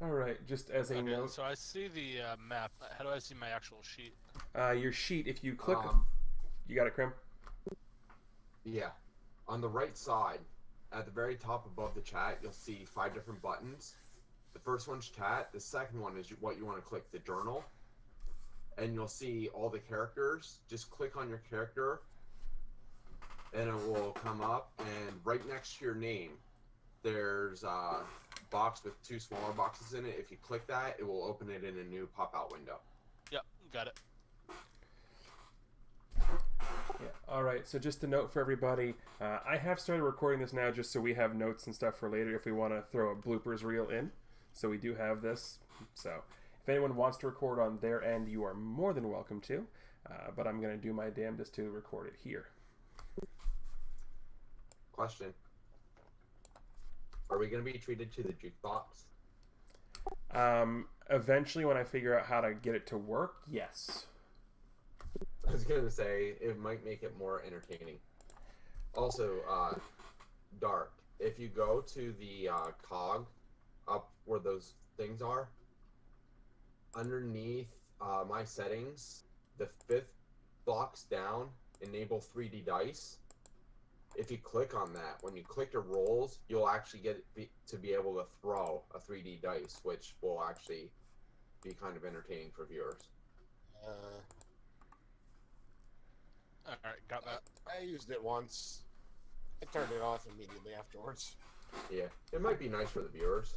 All right, just as a Okay, note, so I see the map. How do I see my actual sheet? your sheet, if you click, Um, you got it, Krim? yeah. On the right side, at the very top above the chat, you'll see 5 different buttons. The first one's chat. The second one is what you want to click, the journal. And you'll see all the characters. Just click on your character, and it will come up. And right next to your name, there's a box with 2 smaller boxes in it. If you click that, it will open it in a new pop-out window. Yep, got it. Yeah. All right. So just a note for everybody, I have started recording this now just so we have notes and stuff for later if we want to throw a bloopers reel in. So we do have this. So if anyone wants to record on their end, you are more than welcome to. But I'm going to do my damnedest to record it here. Question. Are we going to be treated to the jukebox? Eventually, when I figure out how to get it to work, yes. I was going to say, it might make it more entertaining. Also, Dark, if you go to the cog up where those things are, underneath my settings, the 5th box down, enable 3D dice. If you click on that, when you click your rolls, you'll actually get to be able to throw a 3D dice, which will actually be kind of entertaining for viewers. All right, got that. I used it once. I turned it off immediately afterwards. Yeah, it might be nice for the viewers.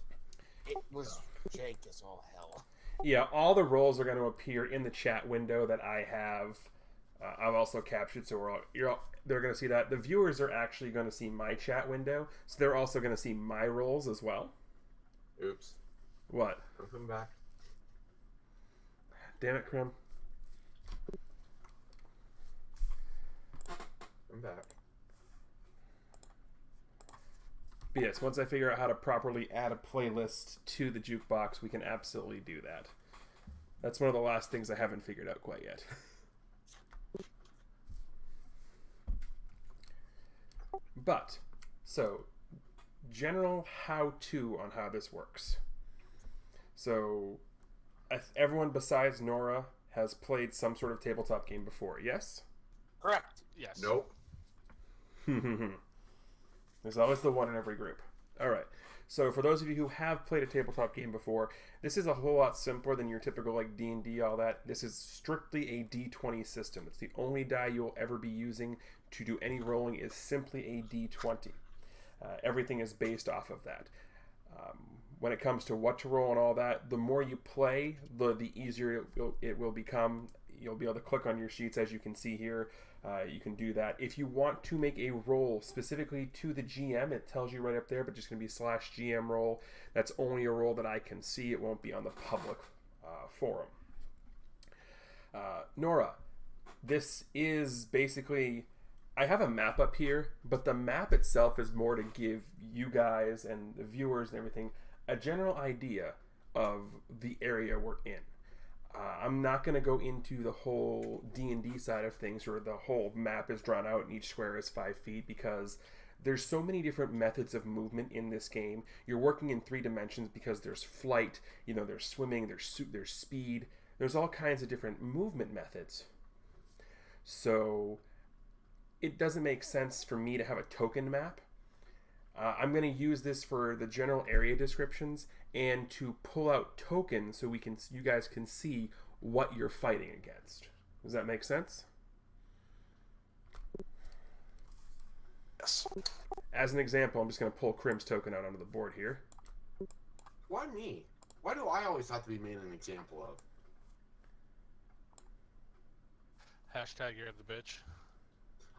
It was jank as all hell. Yeah, all the roles are going to appear in the chat window that I have. I've also captured, so they're going to see that. The viewers are actually going to see my chat window, so they're also going to see my roles as well. Oops. What? I'm coming back. Damn it, Krim. I'm back. But yes, once I figure out how to properly add a playlist to the jukebox, we can absolutely do that. That's one of the last things I haven't figured out quite yet. But, so, general how-to on how this works. So, everyone besides Nora has played some sort of tabletop game before, yes? Correct. Yes. Nope. There's always the one in every group. Alright, so for those of you who have played a tabletop game before, this is a whole lot simpler than your typical like D&D, all that. This is strictly a D20 system. It's the only die you'll ever be using to do any rolling is simply a D20. Everything is based off of that. When it comes to what to roll and all that, the more you play, the easier it will become. You'll be able to click on your sheets as you can see here. You can do that. If you want to make a roll specifically to the GM, it tells you right up there, but just going to be /GM roll. That's only a roll that I can see. It won't be on the public forum. Nora, this is basically... I have a map up here, but the map itself is more to give you guys and the viewers and everything a general idea of the area we're in. I'm not going to go into the whole D&D side of things where the whole map is drawn out and each square is 5 feet because there's so many different methods of movement in this game. You're working in 3 dimensions because there's flight, there's swimming, there's speed. There's all kinds of different movement methods. So it doesn't make sense for me to have a token map. I'm going to use this for the general area descriptions and to pull out tokens so you guys can see what you're fighting against. Does that make sense? Yes. As an example, I'm just going to pull Krim's token out onto the board here. Why me? Why do I always have to be made an example of? Hashtag you're the bitch.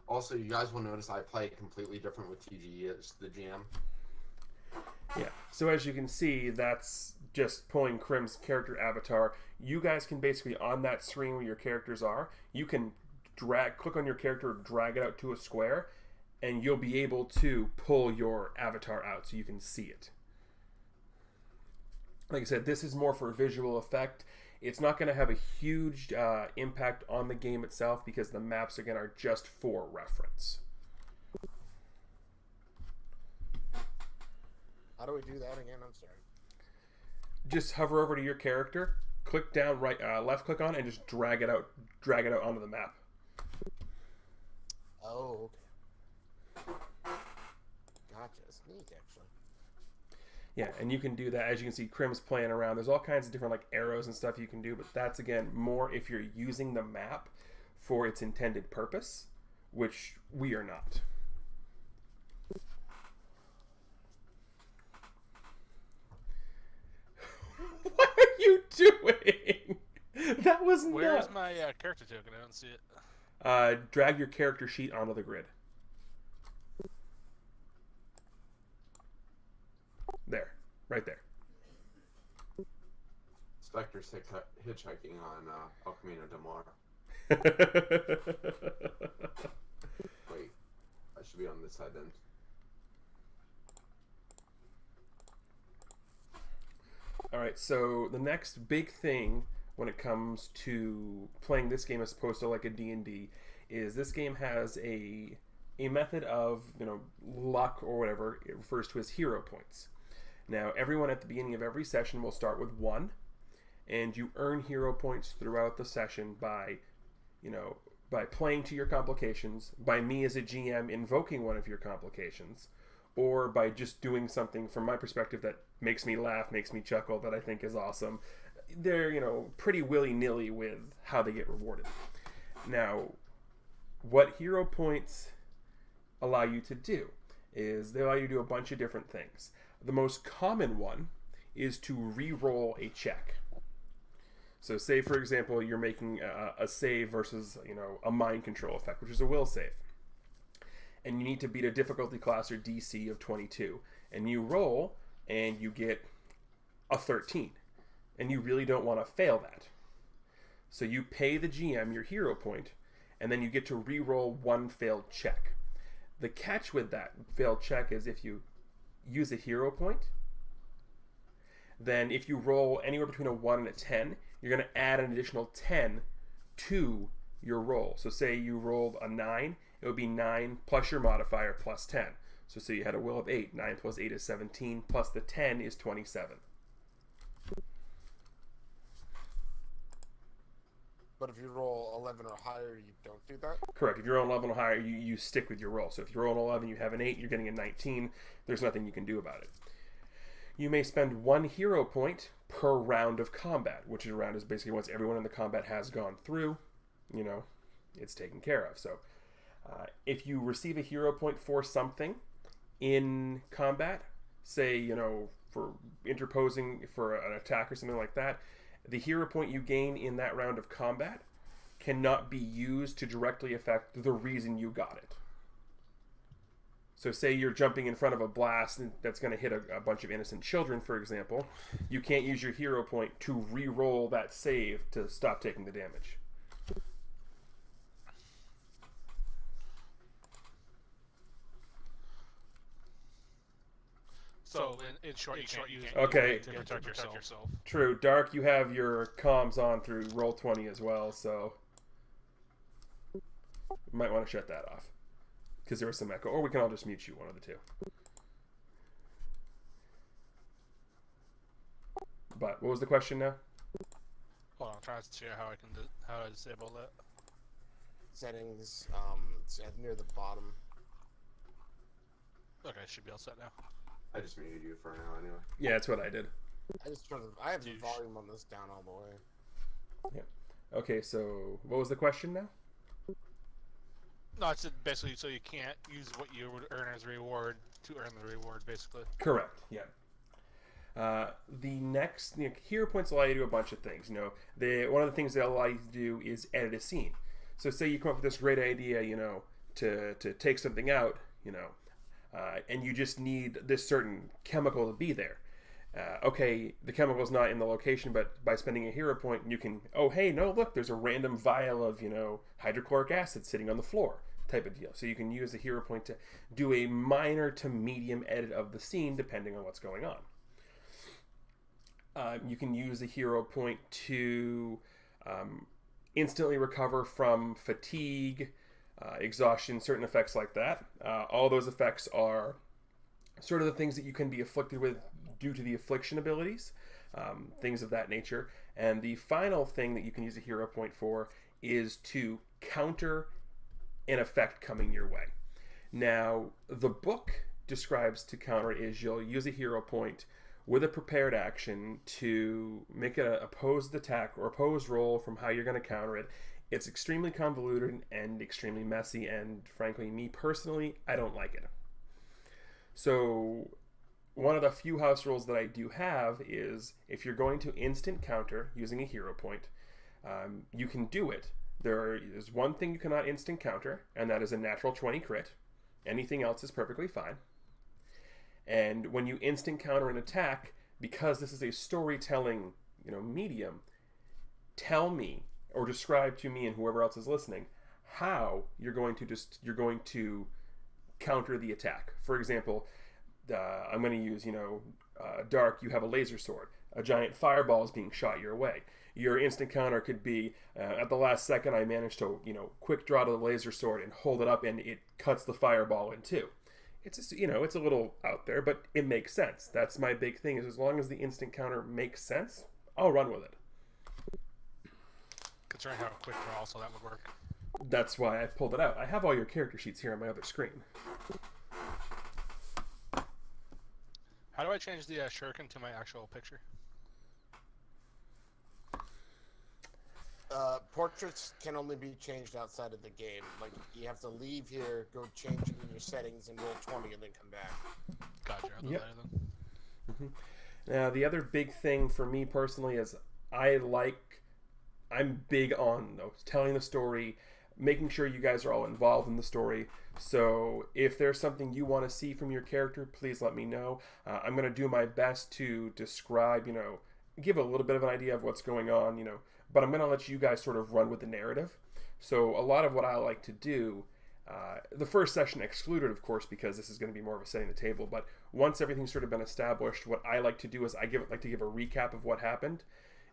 Also, you guys will notice I play completely different with TG as the GM. Yeah, so as you can see, that's just pulling Krim's character avatar. You guys can basically, on that screen where your characters are, you can click on your character, drag it out to a square, and you'll be able to pull your avatar out so you can see it. Like I said, this is more for visual effect. It's not going to have a huge impact on the game itself because the maps, again, are just for reference. How do we do that again? I'm sorry. just hover over to your character, click down, left click on, and just drag it out onto the map. Oh, okay. Gotcha. It's neat, actually. Yeah, and you can do that. As you can see, Crim's playing around. There's all kinds of different like arrows and stuff you can do, but that's again more if you're using the map for its intended purpose, which we are not. What are you doing? That was Where's nuts. my character token? I don't see it. Drag your character sheet onto the grid. There. Right there. Spectre's hitchhiking on El Camino del Mar. Wait, I should be on this side then. Alright, so the next big thing when it comes to playing this game as opposed to like a D&D is this game has a method of, luck or whatever it refers to as hero points. Now, everyone at the beginning of every session will start with 1, and you earn hero points throughout the session by playing to your complications, by me as a GM invoking one of your complications, or by just doing something from my perspective that makes me laugh, makes me chuckle, that I think is awesome. They're, pretty willy-nilly with how they get rewarded. Now, what hero points allow you to do is they allow you to do a bunch of different things. The most common one is to re-roll a check. So say, for example, you're making a save versus, a mind control effect, which is a will save. And you need to beat a difficulty class or DC of 22. And you roll, and you get a 13. And you really don't want to fail that. So you pay the GM your hero point, and then you get to re-roll one failed check. The catch with that failed check is if you use a hero point, then if you roll anywhere between a 1 and a 10, you're going to add an additional 10 to your roll. So say you rolled a 9, it would be 9 plus your modifier plus 10. So say you had a will of 8, 9 plus 8 is 17, plus the 10 is 27. But if you roll 11 or higher, you don't do that? Correct. If you're on 11 or higher, you stick with your roll. So if you roll an 11, you have an 8, you're getting a 19. There's nothing you can do about it. You may spend 1 hero point per round of combat, which a round is basically once everyone in the combat has gone through, it's taken care of. So if you receive a hero point for something in combat, say, for interposing for an attack or something like that, the hero point you gain in that round of combat cannot be used to directly affect the reason you got it. So say you're jumping in front of a blast that's going to hit a bunch of innocent children, for example. You can't use your hero point to re-roll that save to stop taking the damage. So, in short, you can't use Okay. it to protect yourself. True. Dark, you have your comms on through Roll20 as well, so you might want to shut that off. Because there was some echo. Or we can all just mute you, one of the two. But what was the question now? Hold on, I'm trying to see how I disable that. Settings, it's near the bottom. Okay, should be all set now. I just muted you for now anyway. Yeah, that's what I did. I have the volume on this down all the way. Yeah. Okay, so what was the question now? No, it's basically so you can't use what you would earn as a reward to earn the reward, basically. Correct. Yeah. The next hero points allow you to do a bunch of things. One of the things they'll allow you to do is edit a scene. So say you come up with this great idea, to take something out, and you just need this certain chemical to be there. Okay, the chemical's not in the location, but by spending a hero point, you can, oh, hey, no, look, there's a random vial of, hydrochloric acid sitting on the floor, type of deal. So you can use the hero point to do a minor to medium edit of the scene, depending on what's going on. You can use a hero point to instantly recover from fatigue, exhaustion, certain effects like that. All those effects are sort of the things that you can be afflicted with due to the affliction abilities. things of that nature. And the final thing that you can use a hero point for is to counter an effect coming your way. Now, the book describes to counter it is you'll use a hero point with a prepared action to make an opposed attack or opposed roll from how you're going to counter it. It's extremely convoluted and extremely messy, and frankly, me personally, I don't like it. So one of the few house rules that I do have is if you're going to instant counter using a hero point, you can do it. There is one thing you cannot instant counter, and that is a natural 20 crit. Anything else is perfectly fine. And when you instant counter an attack, because this is a storytelling, medium, tell me or describe to me and whoever else is listening how you're going to counter the attack. For example, I'm going to use, Dark, you have a laser sword. A giant fireball is being shot your way. Your instant counter could be, at the last second, I managed to, quick draw to the laser sword and hold it up, and it cuts the fireball in two. It's just, it's a little out there, but it makes sense. That's my big thing, is as long as the instant counter makes sense, I'll run with it. Considering how quick draw, so that would work. That's why I pulled it out. I have all your character sheets here on my other screen. How do I change the shuriken to my actual picture? Portraits can only be changed outside of the game. Like, you have to leave here, go change it in your settings, and roll 20, and then come back. Gotcha. I'll do Yep. that then. Mm-hmm. Now, the other big thing for me personally is I'm big on telling the story, making sure you guys are all involved in the story. So if there's something you want to see from your character, please let me know. I'm going to do my best to describe, give a little bit of an idea of what's going on, but I'm going to let you guys sort of run with the narrative. So a lot of what I like to do, the first session excluded, of course, because this is going to be more of a setting the table, but once everything's sort of been established, what I like to do is like to give a recap of what happened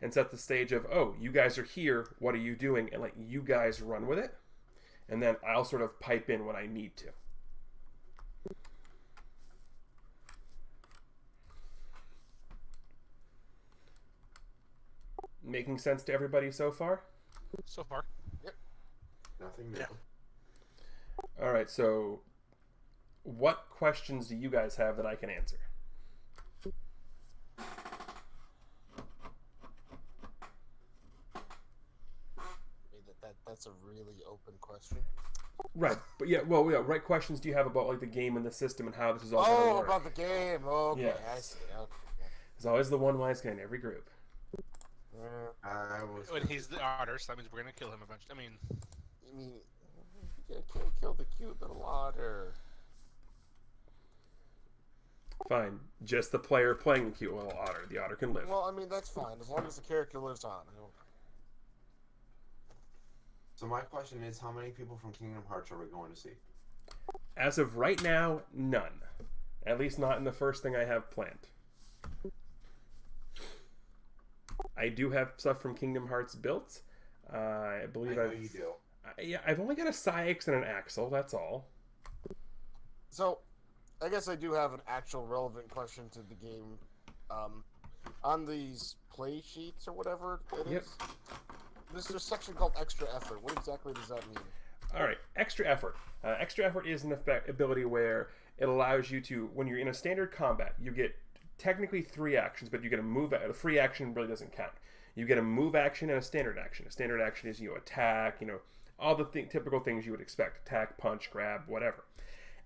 and set the stage of, oh, you guys are here, what are you doing? And let you guys run with it. And then I'll sort of pipe in when I need to. Making sense to everybody so far? So far. Yep. Nothing new. Yeah. All right, so what questions do you guys have that I can answer? That's a really open question. Right, but right questions do you have about like the game and the system and how this is all going to work? About the game. Okay, Yes. I see. Okay. There's always the one wise guy in every group. When he's the artist, that means we're gonna kill him eventually. I mean, you can't kill the cute little otter. Fine, just the player playing the cute little otter. The otter can live. Well, that's fine as long as the character lives on. So my question is, how many people from Kingdom Hearts are we going to see? As of right now, none. At least not in the first thing I have planned. I do have stuff from Kingdom Hearts built. I believe I know you do. I've only got a Cyax and an Axel, that's all. So, I guess I do have an actual relevant question to the game. On these play sheets or whatever it is, there's a section called extra effort. What exactly does that mean? All right, extra effort. Extra effort is an ability where it allows you to, when you're in a standard combat, you get technically 3 actions, but you get a move. A free action really doesn't count. You get a move action and a standard action. A standard action is attack, all the typical things you would expect: attack, punch, grab, whatever.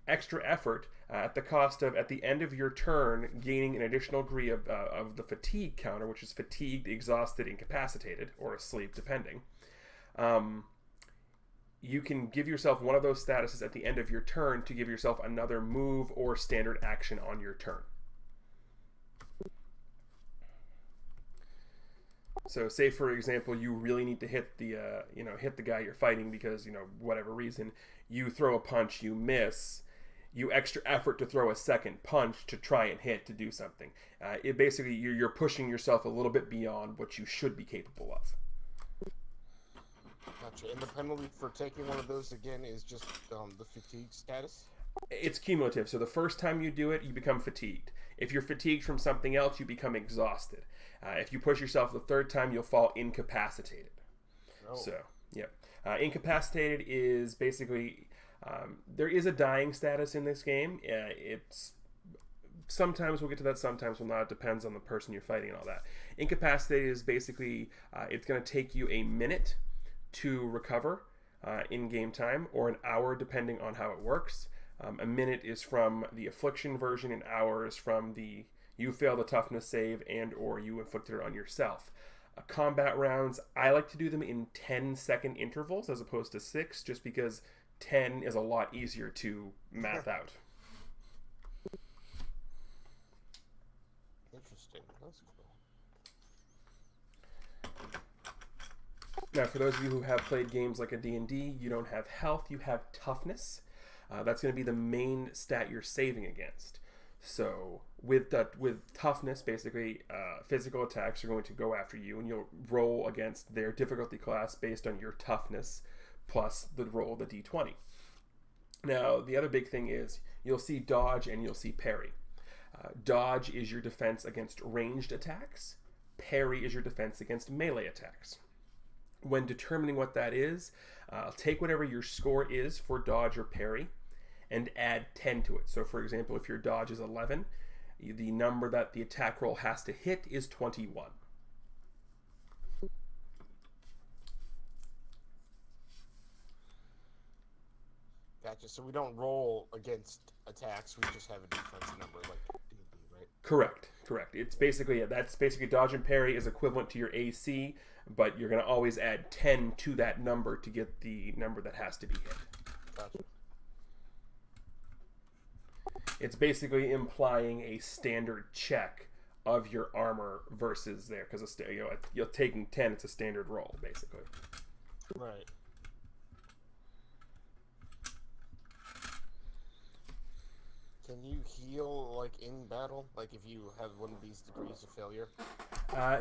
Extra effort at the cost of, at the end of your turn, gaining an additional degree of the fatigue counter, which is fatigued, exhausted, incapacitated, or asleep, depending. You can give yourself one of those statuses at the end of your turn to give yourself another move or standard action on your turn. So, say for example, you really need to hit the hit the guy you're fighting because whatever reason, you throw a punch, you miss. You extra effort to throw a second punch to try and hit to do something. It basically you're pushing yourself a little bit beyond what you should be capable of. Gotcha. And the penalty for taking one of those again is just the fatigue status? It's cumulative. So the first time you do it, you become fatigued. If you're fatigued from something else, you become exhausted. If you push yourself the third time, you'll fall incapacitated. Oh. So, yep. Incapacitated is basically there is a dying status in this game. It's sometimes we'll get to that, sometimes we'll not. It depends on the person you're fighting and all that. Incapacitated is basically it's going to take you a minute to recover in game time, or an hour depending on how it works. A minute is from the affliction version, an hour is from the you failed a toughness save and or you inflicted it on yourself. Combat rounds, I like to do them in 10-second intervals as opposed to 6, just because 10 is a lot easier to math out. Interesting. That's cool. Now, for those of you who have played games like a D&D, you don't have health, you have toughness. That's going to be the main stat you're saving against. So with toughness, basically, physical attacks are going to go after you, and you'll roll against their difficulty class based on your toughness plus the roll of the d20. Now, the other big thing is you'll see dodge and you'll see parry. Dodge is your defense against ranged attacks. Parry is your defense against melee attacks. When determining what that is, take whatever your score is for dodge or parry and add 10 to it. So for example, if your dodge is 11, the number that the attack roll has to hit is 21. Gotcha. So we don't roll against attacks, we just have a defense number like D&D, right? Correct. It's basically, that's basically dodge and parry is equivalent to your AC, but you're going to always add 10 to that number to get the number that has to be hit. Gotcha. It's basically implying a standard check of your armor versus there, because you're taking 10, it's a standard roll, basically. Right. Can you heal, like, in battle? Like, if you have one of these degrees of failure?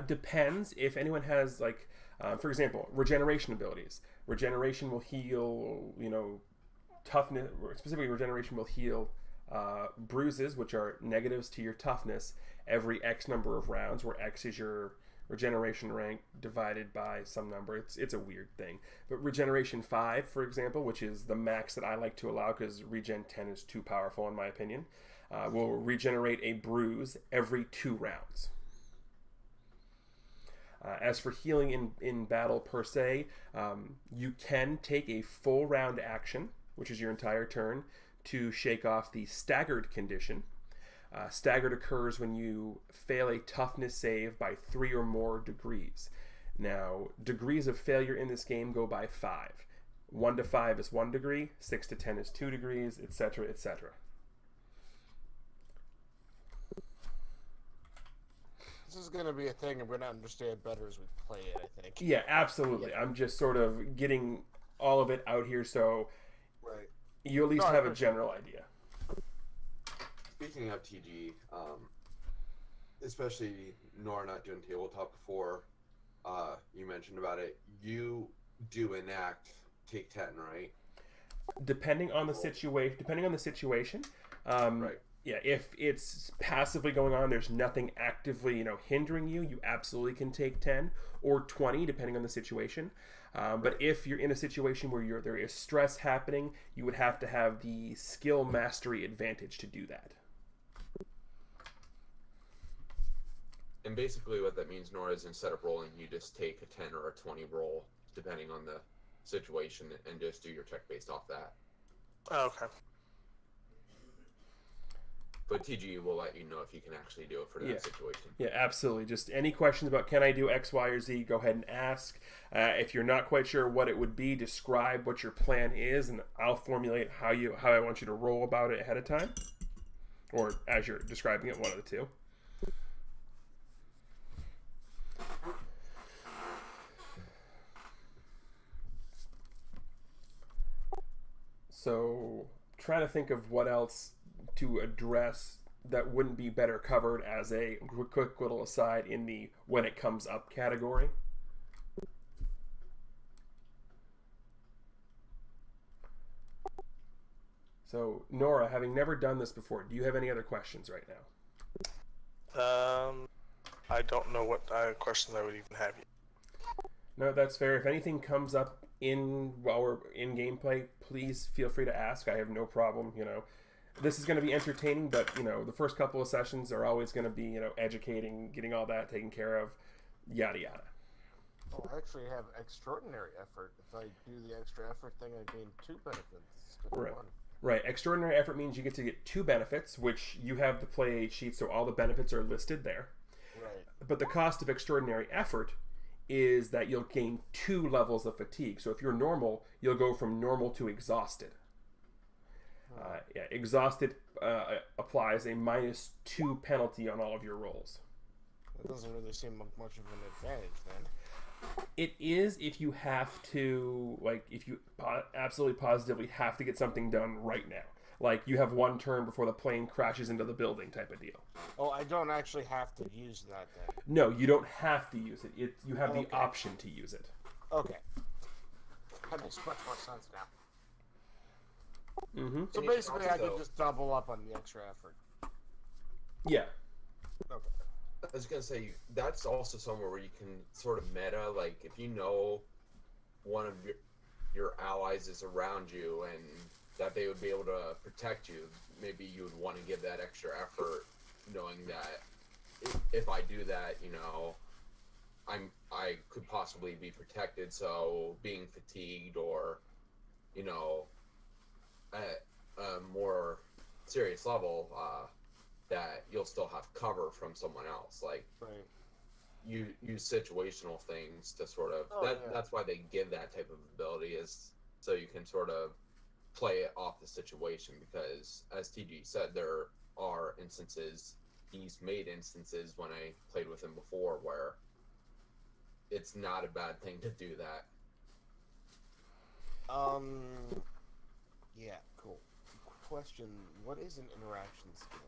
Depends. If anyone has, like, for example, regeneration abilities. Regeneration will heal, toughness, specifically regeneration will heal bruises, which are negatives to your toughness, every X number of rounds, where X is your regeneration rank divided by some number. It's a weird thing. But regeneration 5, for example, which is the max that I like to allow because regen 10 is too powerful in my opinion, will regenerate a bruise every 2 rounds. As for healing in battle per se, you can take a full round action, which is your entire turn, to shake off the staggered condition. Staggered occurs when you fail a toughness save by 3 or more degrees. Now, degrees of failure in this game go by 5. 1 to 5 is 1 degree, 6 to 10 is 2 degrees, etc., etc. This is going to be a thing I'm going to understand better as we play it, I think. Yeah, absolutely. I'm just sort of getting all of it out here so Right. you at least have a general idea. Speaking of TG, especially Nora not doing tabletop before, you mentioned about it. You do enact take 10, right? Depending on the situation. Right. Yeah, if it's passively going on, there's nothing actively, hindering you, you absolutely can take 10 or 20, depending on the situation. But if you're in a situation where there is stress happening, you would have to have the skill mastery advantage to do that. And basically what that means, Nora, is instead of rolling, you just take a 10 or a 20 roll, depending on the situation, and just do your check based off that. Oh, okay. But TG will let you know if you can actually do it for that situation. Yeah, absolutely. Just any questions about can I do X, Y, or Z, go ahead and ask. If you're not quite sure what it would be, describe what your plan is, and I'll formulate how I want you to roll about it ahead of time. Or as you're describing it, one of the two. So, trying to think of what else to address that wouldn't be better covered as a quick little aside in the when it comes up category. So, Nora, having never done this before, do you have any other questions right now? I don't know what questions I would even have yet. No, that's fair. If anything comes up while we're in gameplay, please feel free to ask. I have no problem. This is going to be entertaining, but the first couple of sessions are always going to be educating, getting all that taken care of, yada yada. Oh, I actually have extraordinary effort. If I do the extra effort thing, I gain 2 benefits instead of 1. Right. Extraordinary effort means you get to get 2 benefits, which you have the play sheet, so all the benefits are listed there. Right. But the cost of extraordinary effort is that you'll gain 2 levels of fatigue. So if you're normal, you'll go from normal to exhausted. Exhausted applies a -2 penalty on all of your rolls. That doesn't really seem like much of an advantage then. It is if you have to, if you absolutely positively have to get something done right now. Like you have 1 turn before the plane crashes into the building type of deal. Oh, I don't actually have to use that then. No, you don't have to use it. You have the option to use it. Okay. That makes much more sense now. Mm-hmm. So basically, I could just double up on the extra effort. Yeah. Okay. I was gonna say that's also somewhere where you can sort of meta, like if you know one of your allies is around you and that they would be able to protect you, maybe you would want to give that extra effort, knowing that if I do that, I could possibly be protected. So being fatigued or at a more serious level, that you'll still have cover from someone else. Like, right. You use situational things to sort of that's why they give that type of ability, is so you can sort of play it off the situation, because as TG said, there are instances, he's made instances when I played with him before where it's not a bad thing to do that. Yeah, cool. Question, what is an interaction skill?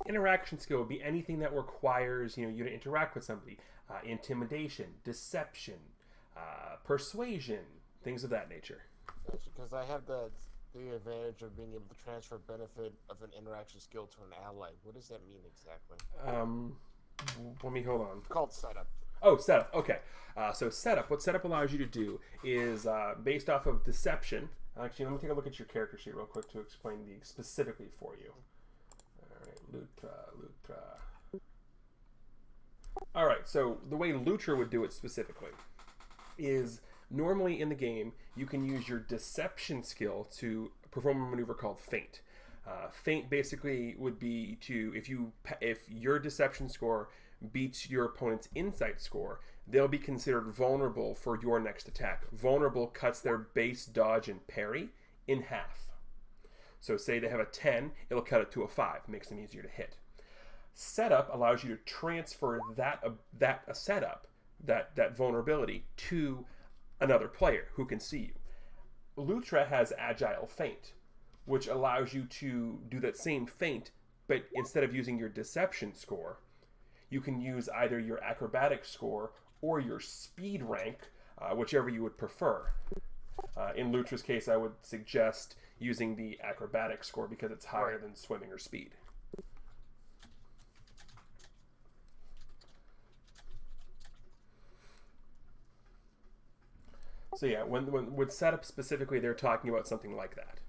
Interaction skill would be anything that requires you to interact with somebody. Intimidation, deception, persuasion, things of that nature. Because I have the advantage of being able to transfer benefit of an interaction skill to an ally. What does that mean exactly? Let me hold on. It's called setup. Oh, setup. Okay. So setup. What setup allows you to do is based off of deception. Actually, let me take a look at your character sheet real quick to explain specifically for you. Lutra. All right, so the way Lutra would do it specifically is normally in the game you can use your deception skill to perform a maneuver called feint. Feint basically would be if your deception score beats your opponent's insight score, they'll be considered vulnerable for your next attack. Vulnerable cuts their base dodge and parry in half. So say they have a 10, it'll cut it to a 5, makes them easier to hit. Setup allows you to transfer that setup, that vulnerability, to another player who can see you. Lutra has agile feint, which allows you to do that same feint, but instead of using your deception score, you can use either your acrobatic score or your speed rank, whichever you would prefer. In Lutra's case, I would suggest using the acrobatic score because it's higher than swimming or speed. So yeah, when with setup specifically, they're talking about something like that.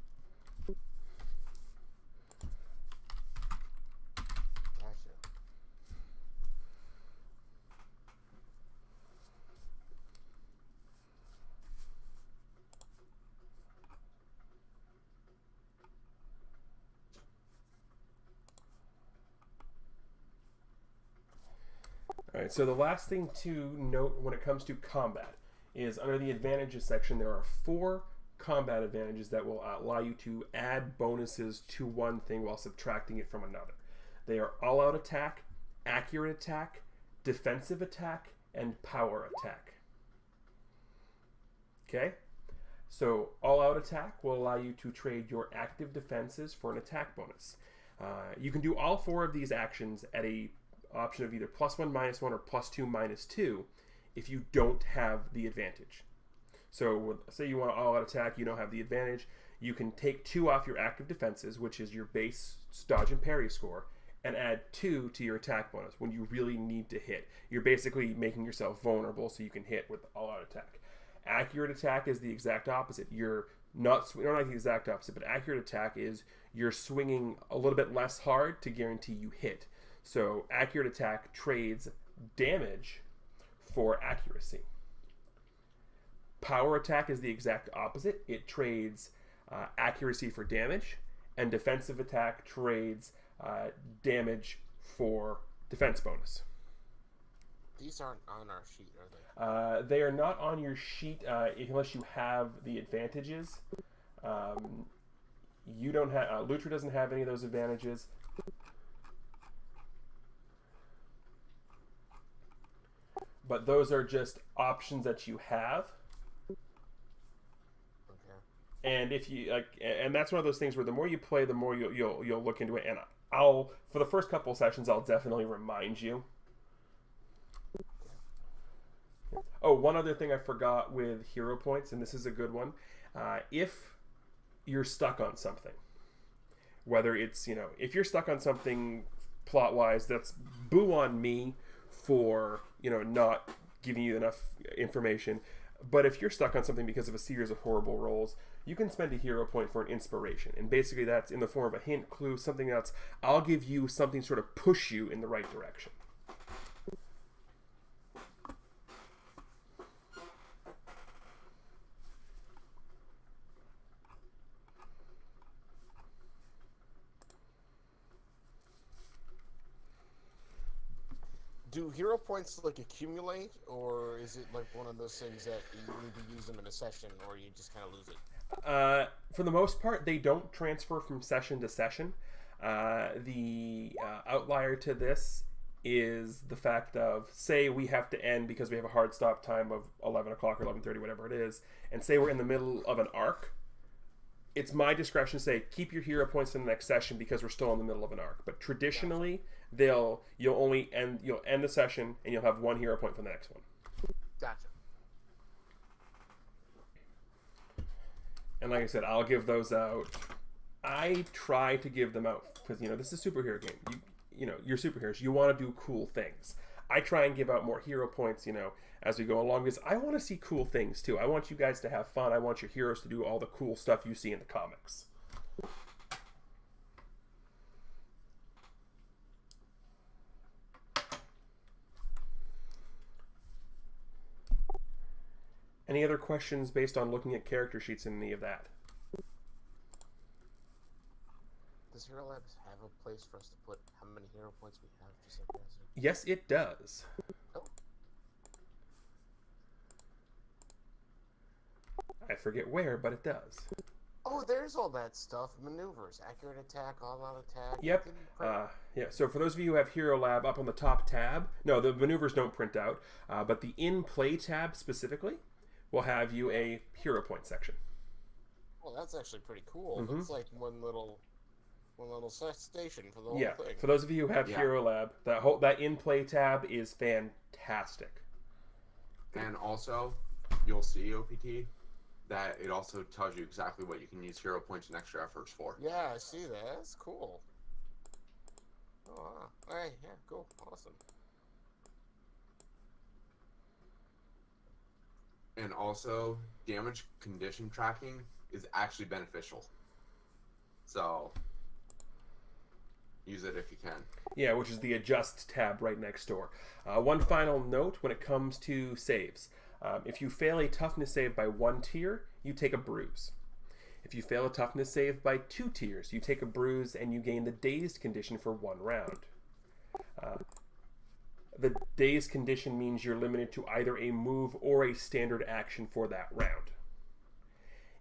Alright, so the last thing to note when it comes to combat is under the advantages section, there are 4 combat advantages that will allow you to add bonuses to one thing while subtracting it from another. They are all-out attack, accurate attack, defensive attack, and power attack. Okay? So all-out attack will allow you to trade your active defenses for an attack bonus. You can do all 4 of these actions at a option of either +1, -1, or +2, -2 if you don't have the advantage. So say you want to all-out attack, you don't have the advantage, you can take 2 off your active defenses, which is your base dodge and parry score, and add 2 to your attack bonus when you really need to hit. You're basically making yourself vulnerable so you can hit with all-out attack. Accurate attack is the exact opposite. You're not the exact opposite, but accurate attack is you're swinging a little bit less hard to guarantee you hit. So accurate attack trades damage for accuracy. Power attack is the exact opposite. It trades accuracy for damage, and defensive attack trades damage for defense bonus. These aren't on our sheet, are they? They are not on your sheet unless you have the advantages. You don't have. Lutra doesn't have any of those advantages. But those are just options that you have. Okay. And if you like, and that's one of those things where the more you play, the more you'll look into it. And I'll, for the first couple of sessions, I'll definitely remind you. Oh, one other thing I forgot with hero points, and this is a good one. If you're stuck on something, whether it's, if you're stuck on something plot-wise, that's boo on me for, not giving you enough information. But if you're stuck on something because of a series of horrible rolls, you can spend a hero point for an inspiration. And basically that's in the form of a hint, clue, something else. I'll give you something to sort of push you in the right direction. Do hero points accumulate, or is it one of those things that you need to use them in a session, or you just kind of lose it? For the most part, they don't transfer from session to session. The outlier to this is the fact of, say we have to end because we have a hard stop time of 11 o'clock or 11:30, whatever it is, and say we're in the middle of an arc. It's my discretion to say keep your hero points in the next session because we're still in the middle of an arc. But traditionally, you'll end the session and you'll have 1 hero point for the next one. Gotcha. And like I said, I'll give those out. I try to give them out because this is a superhero game. You're superheroes. You want to do cool things. I try and give out more hero points, as we go along, because I want to see cool things too. I want you guys to have fun. I want your heroes to do all the cool stuff you see in the comics. Any other questions based on looking at character sheets in any of that? Does Hero Labs have a place for us to put how many hero points we have? Just like that? Yes, it does. Oh. I forget where, but it does. Oh, there's all that stuff. Maneuvers, accurate attack, all-out attack. Yep. Yeah. So for those of you who have Hero Lab up on the top tab, no, the maneuvers don't print out, but the in-play tab specifically will have you a hero point section. Well, that's actually pretty cool. Mm-hmm. It's like one little station for the whole thing. For those of you who have Hero Lab, that in-play tab is fantastic. And also, you'll see OPT that it also tells you exactly what you can use hero points and extra efforts for. Yeah, I see that. That's cool. Oh, wow. Hey, yeah, cool. Awesome. And also, damage condition tracking is actually beneficial. So, use it if you can. Yeah, which is the adjust tab right next door. One final note when it comes to saves. If you fail a toughness save by 1 tier, you take a bruise. If you fail a toughness save by 2 tiers, you take a bruise and you gain the dazed condition for 1 round. The dazed condition means you're limited to either a move or a standard action for that round.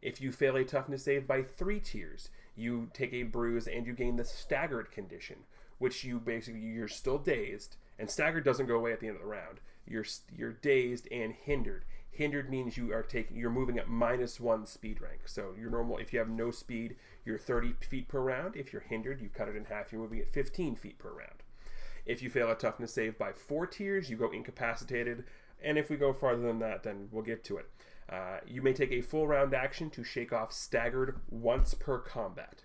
If you fail a toughness save by 3 tiers, you take a bruise and you gain the staggered condition, which you're still dazed, and staggered doesn't go away at the end of the round. You're dazed and hindered. Hindered means you're moving at -1 speed rank. So your normal, if you have no speed, you're 30 feet per round. If you're hindered, you cut it in half. You're moving at 15 feet per round. If you fail a toughness save by 4 tiers, you go incapacitated. And if we go farther than that, then we'll get to it. You may take a full round action to shake off staggered once per combat.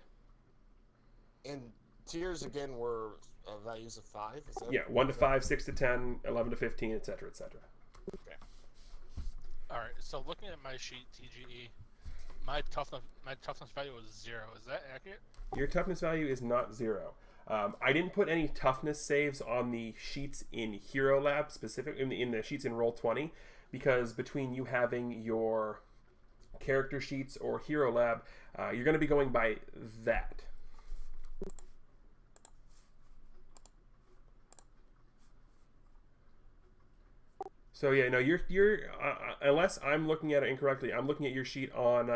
And tiers again were values of 5. Is that, Yeah, 1 to 5, 6 to 10, 11 to 15, etc., etc. Okay. All right. So looking at my sheet, TGE, my toughness value was 0. Is that accurate? Your toughness value is not 0. I didn't put any toughness saves on the sheets in Hero Lab, specifically in the sheets in Roll20, because between you having your character sheets or Hero Lab, you're going to be going by that. So yeah, no, you're unless I'm looking at it incorrectly, I'm looking at your sheet on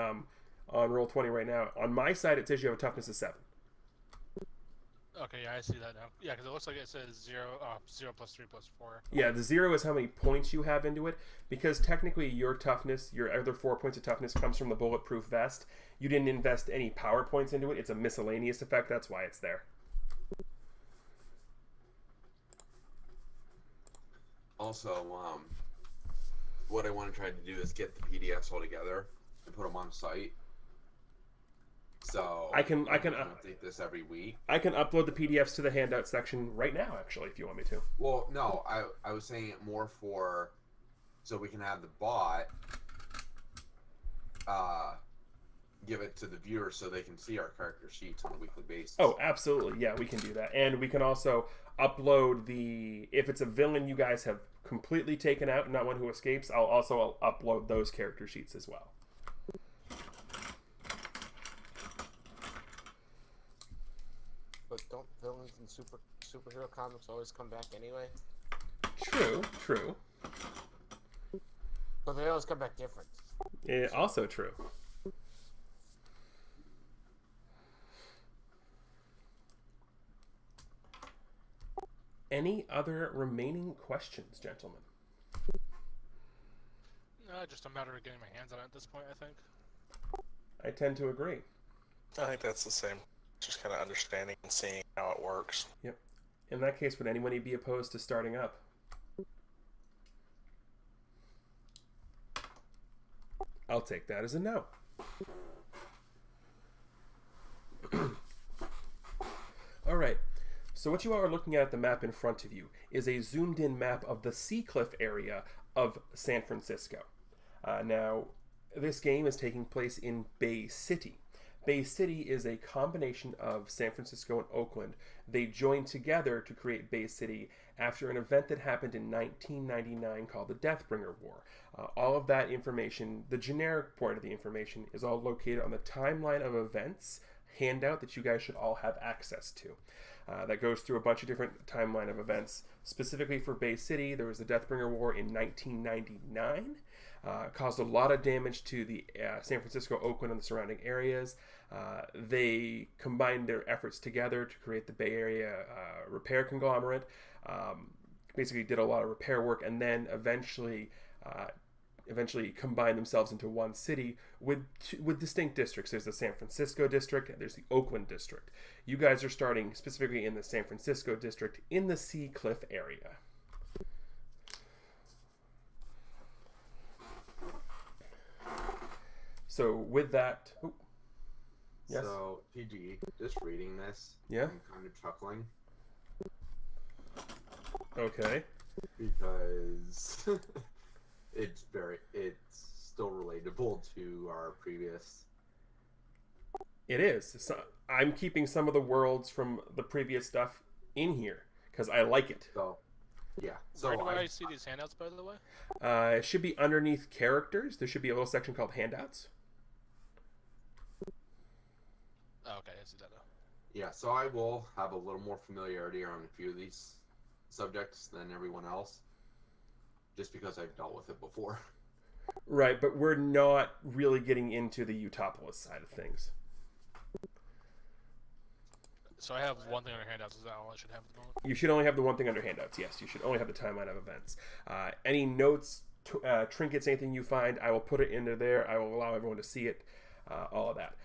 Roll20 right now. On my side, it says you have a toughness of 7. Okay, yeah, I see that now. Yeah, because it looks like it says 0, 0 plus 3 plus 4. Yeah, the 0 is how many points you have into it, because technically your toughness, your other 4 points of toughness comes from the bulletproof vest. You didn't invest any power points into it. It's a miscellaneous effect. That's why it's there. Also, what I want to try to do is get the PDFs all together and put them on the site. So I can update this every week. I can upload the PDFs to the handout section right now, actually, if you want me to. Well, no, I was saying it more for so we can have the bot give it to the viewers so they can see our character sheets on a weekly basis. Oh, absolutely. Yeah, we can do that. And we can also upload if it's a villain you guys have completely taken out, not one who escapes, I'll upload those character sheets as well. But don't villains in superhero comics always come back anyway? True. But they always come back different. Also true. Any other remaining questions, gentlemen? Just a matter of getting my hands on it at this point, I think. I tend to agree. I think that's the same. Just kind of understanding and seeing how it works. Yep. In that case, would anyone be opposed to starting up? I'll take that as a no. All right. So what you are looking at the map in front of you is a zoomed-in map of the Seacliff area of San Francisco. Now, this game is taking place in Bay City. Bay City is a combination of San Francisco and Oakland. They joined together to create Bay City after an event that happened in 1999 called the Deathbringer War. All of that information, the generic part of the information, is all located on the timeline of events handout that you guys should all have access to. That goes through a bunch of different timeline of events. Specifically for Bay City, there was the Deathbringer War in 1999. Caused a lot of damage to the San Francisco, Oakland, and the surrounding areas. They combined their efforts together to create the Bay Area repair conglomerate. Basically did a lot of repair work, and then eventually combined themselves into one city with distinct districts. There's the San Francisco district and there's the Oakland district. You guys are starting specifically in the San Francisco district in the Seacliff area. So with that, yes. So PG, just reading this, Yeah. I'm kind of chuckling Okay. because it's still relatable to our previous. It is. So I'm keeping some of the worlds from the previous stuff in here because I like it. So yeah. So Where do I see these handouts, by the way? It should be underneath characters. There should be a little section called handouts. Oh, okay, I see that now. Yeah, so I will have a little more familiarity on a few of these subjects than everyone else, just because I've dealt with it before. Right, but we're not really getting into the Utopolis side of things. So I have one thing on your handouts. Is that all I should have at the moment? You should only have the one thing under handouts. Yes, you should only have the timeline of events. Any notes, trinkets, anything you find, I will put it into there. I will allow everyone to see it. All of that.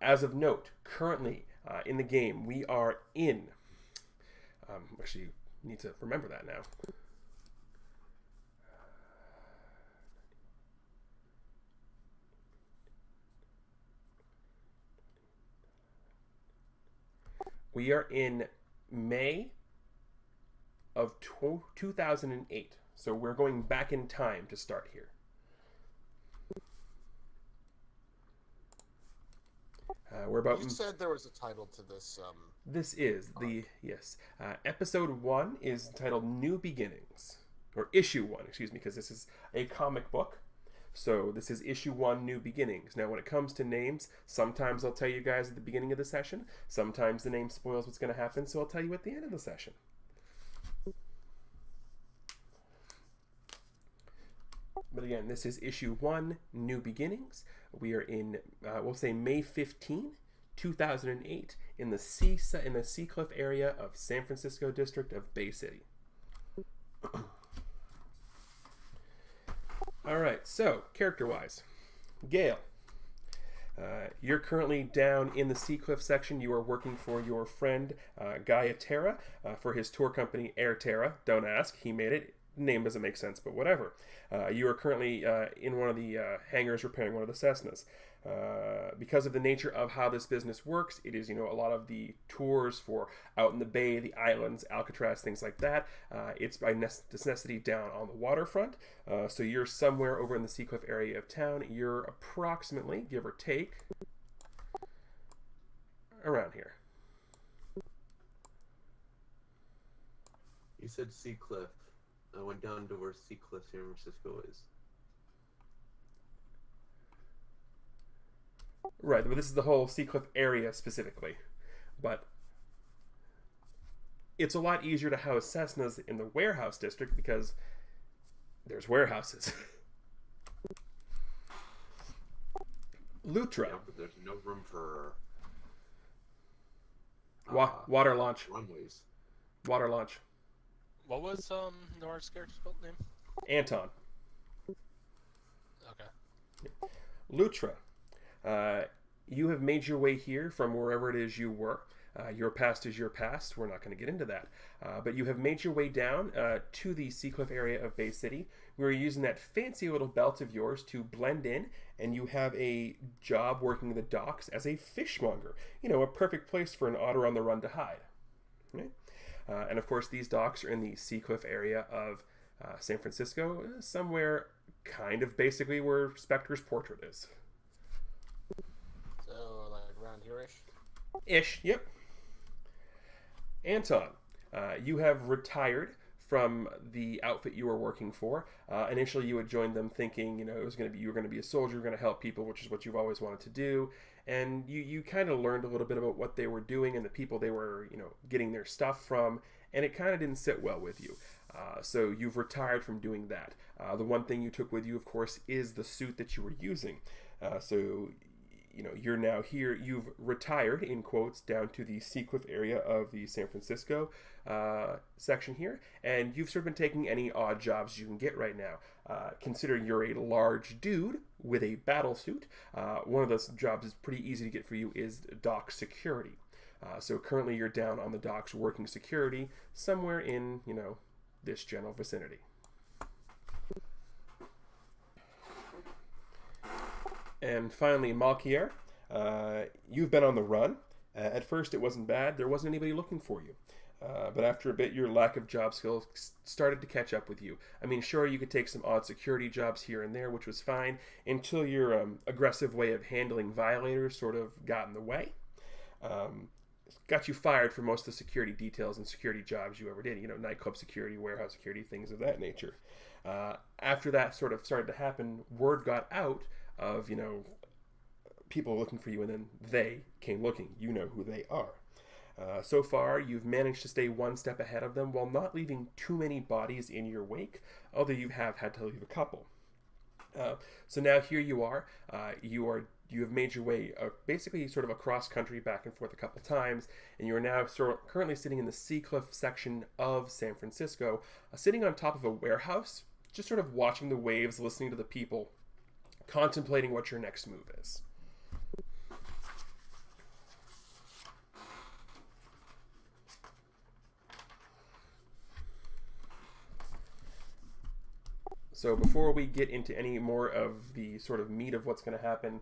As of note, currently in the game, we are in. Actually, need to remember that now. We are in May of 2008. So we're going back in time to start here. We're about. You said there was a title to this. This is the yes. Episode 1 is titled "New Beginnings," or issue 1, excuse me, because this is a comic book. So this is issue 1, New Beginnings. Now, when it comes to names, sometimes I'll tell you guys at the beginning of the session. Sometimes the name spoils what's going to happen, so I'll tell you at the end of the session. But again, this is issue 1, New Beginnings. We are in, we'll say May 15, 2008, in the Seacliff area of San Francisco district of Bay City. All right, so character-wise, Gale. You're currently down in the Seacliff section. You are working for your friend Gaia Terra for his tour company Air Terra. Don't ask, he made it. Name doesn't make sense, but whatever. You are currently in one of the hangars repairing one of the Cessnas. Because of the nature of how this business works, it is, a lot of the tours for out in the bay, the islands, Alcatraz, things like that. It's by necessity down on the waterfront. So you're somewhere over in the Seacliff area of town. You're approximately, give or take, around here. You said Seacliff. I went down to where Seacliff, San Francisco is. Right, but this is the whole Seacliff area specifically. But it's a lot easier to house Cessnas in the warehouse district because there's warehouses. Lutra. Yeah, but there's no room for Water launch. runways. Water launch. What was Nora's character's name? Anton. Okay. Lutra. You have made your way here from wherever it is you were. Your past is your past. We're not going to get into that. But you have made your way down to the Seacliff area of Bay City. We're using that fancy little belt of yours to blend in, and you have a job working the docks as a fishmonger. A perfect place for an otter on the run to hide. Right? And of course, these docks are in the Seacliff area of San Francisco, somewhere kind of basically where Spectre's portrait is. So, like around here-ish? Ish, yep. Anton, you have retired from the outfit you were working for. Initially, you had joined them thinking, it was going to be you were going to be a soldier, you were going to help people, which is what you've always wanted to do. And you kind of learned a little bit about what they were doing and the people they were, getting their stuff from, and it kind of didn't sit well with you. So you've retired from doing that. The one thing you took with you, of course, is the suit that you were using. So you're now here. You've retired, in quotes, down to the Seacliff area of the San Francisco section here, and you've sort of been taking any odd jobs you can get right now. Considering you're a large dude with a battle suit, one of those jobs is pretty easy to get for you is dock security. So currently you're down on the docks working security somewhere in, this general vicinity. And finally, Malkier, you've been on the run. At first it wasn't bad. There wasn't anybody looking for you. But after a bit, your lack of job skills started to catch up with you. I mean, sure, you could take some odd security jobs here and there, which was fine, until your aggressive way of handling violators sort of got in the way. Got you fired for most of the security details and security jobs you ever did. Nightclub security, warehouse security, things of that nature. After that sort of started to happen, word got out of, people looking for you, and then they came looking. You know who they are. So far, you've managed to stay one step ahead of them while not leaving too many bodies in your wake, although you have had to leave a couple. So now here you are. You have made your way basically sort of across country, back and forth a couple times, and you are now currently sitting in the Seacliff section of San Francisco, sitting on top of a warehouse, just sort of watching the waves, listening to the people, contemplating what your next move is. So before we get into any more of the sort of meat of what's going to happen,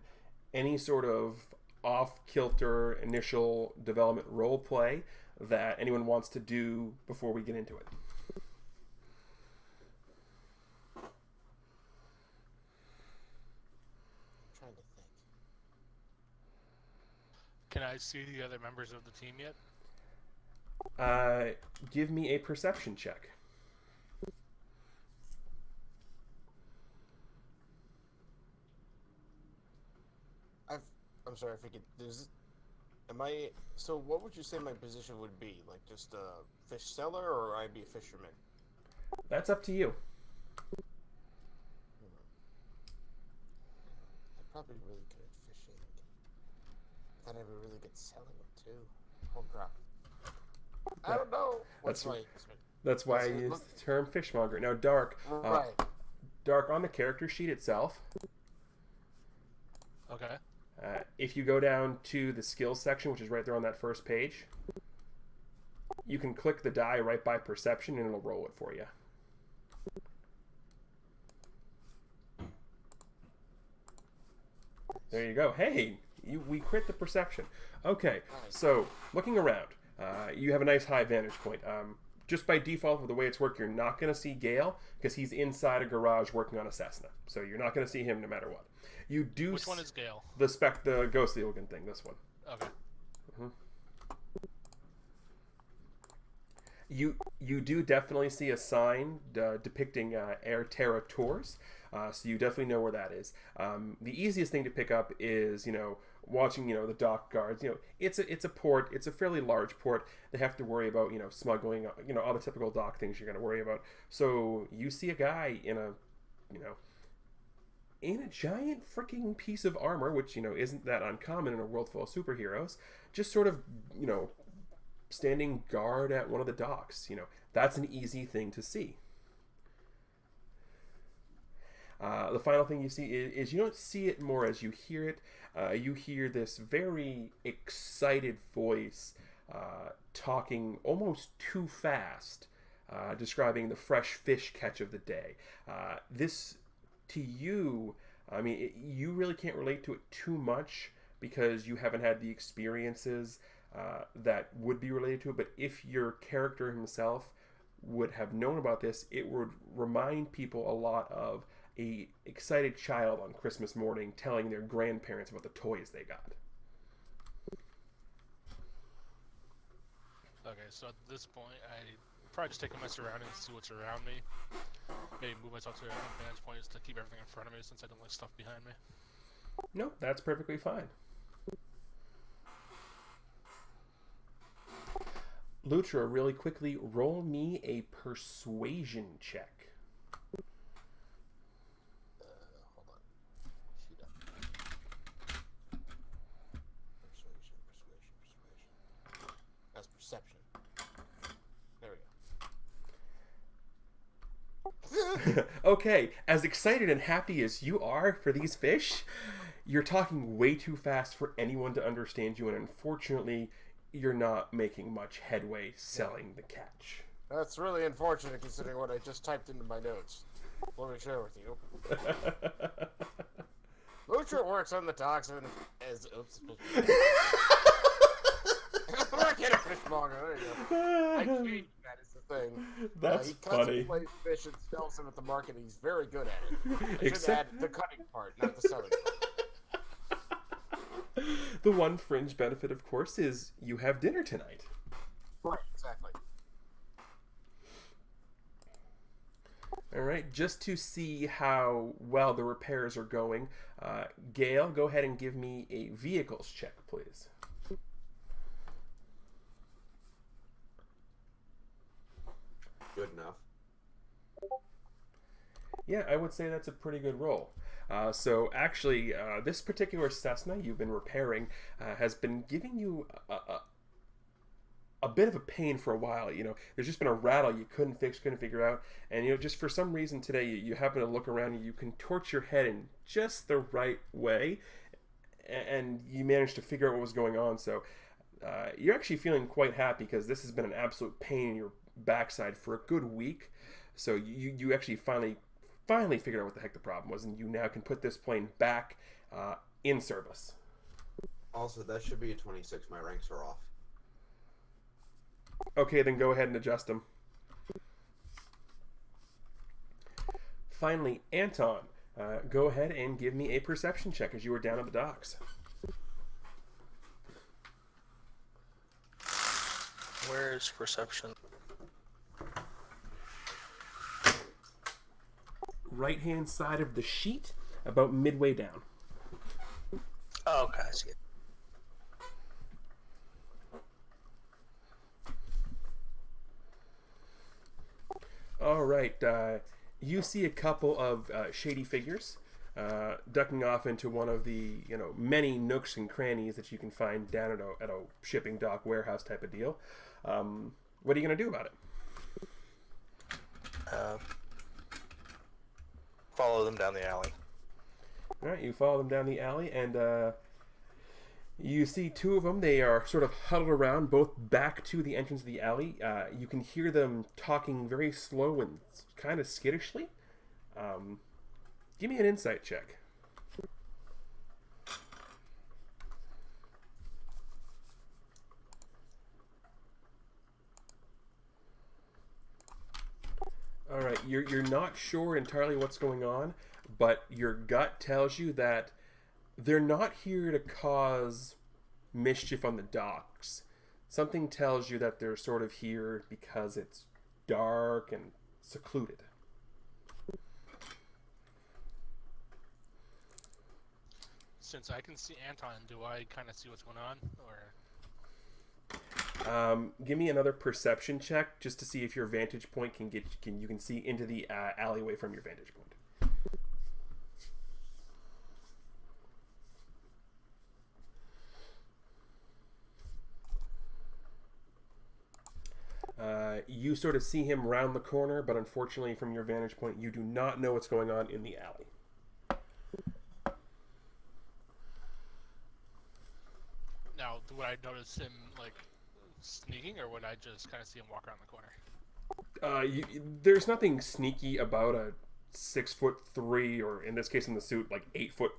any sort of off-kilter initial development role play that anyone wants to do before we get into it? Trying to think. Can I see the other members of the team yet? Give me a perception check. I'm sorry, I forget. So what would you say my position would be? Like just a fish seller, or I'd be a fisherman? That's up to you. I'm probably really good at fishing. Thought I'd be really good selling them too. Oh crap. I don't know. That's why I use the term fishmonger. Now, Dark. Right. Dark, on the character sheet itself, Okay. if you go down to the skills section, which is right there on that first page, you can click the die right by perception and it'll roll it for you. There you go. Hey, we crit the perception. Okay, so looking around, you have a nice high vantage point. Just by default, with the way it's worked, you're not going to see Gale because he's inside a garage working on a Cessna. So you're not going to see him no matter what. You do. Which one is Gale? The ghostly looking thing. This one. Okay. You do definitely see a sign depicting Air Terra Tours, so you definitely know where that is. The easiest thing to pick up is watching the dock guards. It's a port. It's a fairly large port. They have to worry about smuggling. All the typical dock things you're going to worry about. So you see a guy in a giant freaking piece of armor, which isn't that uncommon in a world full of superheroes. Just sort of standing guard at one of the docks. That's an easy thing to see. The final thing you see is you don't see it more as you hear it. You hear this very excited voice talking almost too fast, describing the fresh fish catch of the day. This, to you, you really can't relate to it too much because you haven't had the experiences that would be related to it. But if your character himself would have known about this, it would remind people a lot of a excited child on Christmas morning telling their grandparents about the toys they got. Okay, so at this point, I probably just take my surroundings, see what's around me. Maybe move myself to a vantage point just to keep everything in front of me since I don't like stuff behind me. No, that's perfectly fine. Lutra, really quickly, roll me a persuasion check. Hold on. Shoot up. Persuasion. That's perception. There we go. Okay, as excited and happy as you are for these fish, you're talking way too fast for anyone to understand you, and unfortunately, you're not making much headway selling the catch. That's really unfortunate considering what I just typed into my notes. Let me share with you. Lucha works on the docks and as work in a fishmonger. There you go. I changed that is the thing. That's he funny. cuts and fish and sells them at the market. And he's very good at it. I should Except- add the cutting part, not the selling part. The one fringe benefit, of course, is you have dinner tonight. Right, exactly. All right, just to see how well the repairs are going, Gail, go ahead and give me a vehicles check, please. Good enough. Yeah, I would say that's a pretty good roll. So actually, this particular Cessna you've been repairing has been giving you a bit of a pain for a while. There's just been a rattle you couldn't fix, couldn't figure out, and just for some reason today you happen to look around and you can torch your head in just the right way, and you managed to figure out what was going on. So you're actually feeling quite happy because this has been an absolute pain in your backside for a good week. So you actually finally figured out what the heck the problem was, and you now can put this plane back in service. Also, that should be a 26. My ranks are off. Okay, then go ahead and adjust them. Finally, Anton, go ahead and give me a perception check as you are down at the docks. Where is perception? Right-hand side of the sheet, about midway down. Oh, okay, I see it. All right, you see a couple of shady figures ducking off into one of the many nooks and crannies that you can find down at a shipping dock warehouse type of deal. What are you going to do about it? Follow them down the alley. All right, you follow them down the alley, and you see two of them. They are sort of huddled around, both back to the entrance of the alley. You can hear them talking very slow and kind of skittishly. Give me an insight check. All right, you're not sure entirely what's going on, but your gut tells you that they're not here to cause mischief on the docks. Something tells you that they're sort of here because it's dark and secluded. Since I can see Anton, do I kind of see what's going on, or? Give me another perception check just to see if your vantage point you can see into the alleyway from your vantage point. You sort of see him round the corner, but unfortunately from your vantage point you do not know what's going on in the alley. Now, would I notice him like sneaking, or would I just kind of see him walk around the corner? There's nothing sneaky about a 6'3", or in this case in the suit, like 8-foot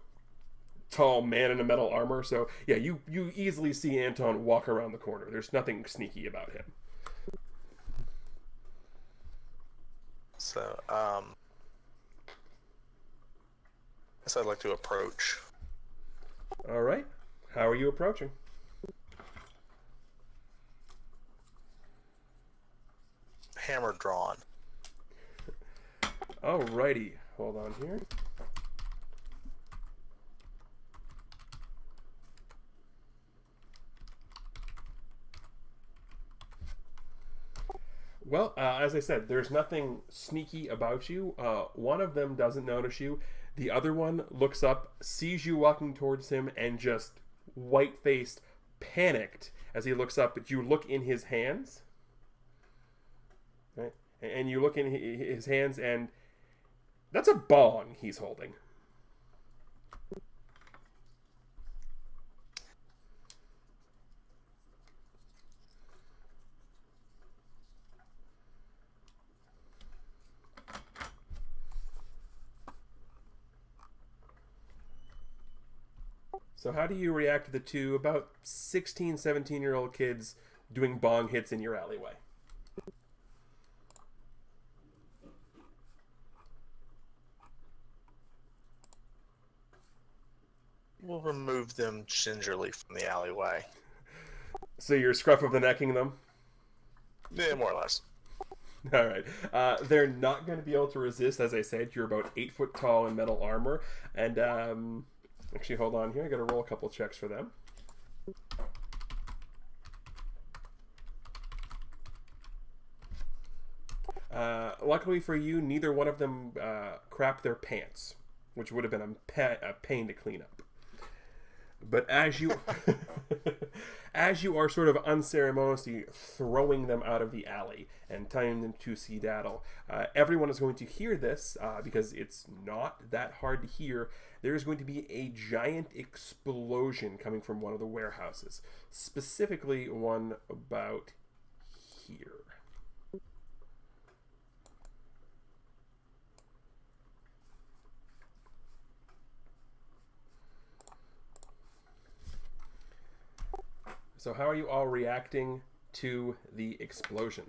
tall man in a metal armor. So yeah, you easily see Anton walk around the corner. There's nothing sneaky about him. So, guess I'd like to approach. All right. How are you approaching? Hammer drawn. Alrighty. Hold on here. Well, as I said, there's nothing sneaky about you. One of them doesn't notice you. The other one looks up, sees you walking towards him, and just white-faced, panicked as he looks up. But you look in his hands, right? And you look in his hands, and that's a bong he's holding. So how do you react to the two about 16, 17-year-old kids doing bong hits in your alleyway? We'll remove them gingerly from the alleyway. So you're scruff of the necking them? Yeah, more or less. All right. They're not going to be able to resist. As I said, you're about 8 foot tall in metal armor. And actually, hold on here. I got to roll a couple checks for them. Luckily for you, neither one of them crapped their pants, which would have been a pain to clean up. But as you as you are sort of unceremoniously throwing them out of the alley and telling them to skedaddle, everyone is going to hear this because it's not that hard to hear. There is going to be a giant explosion coming from one of the warehouses, specifically one about here. So how are you all reacting to the explosion?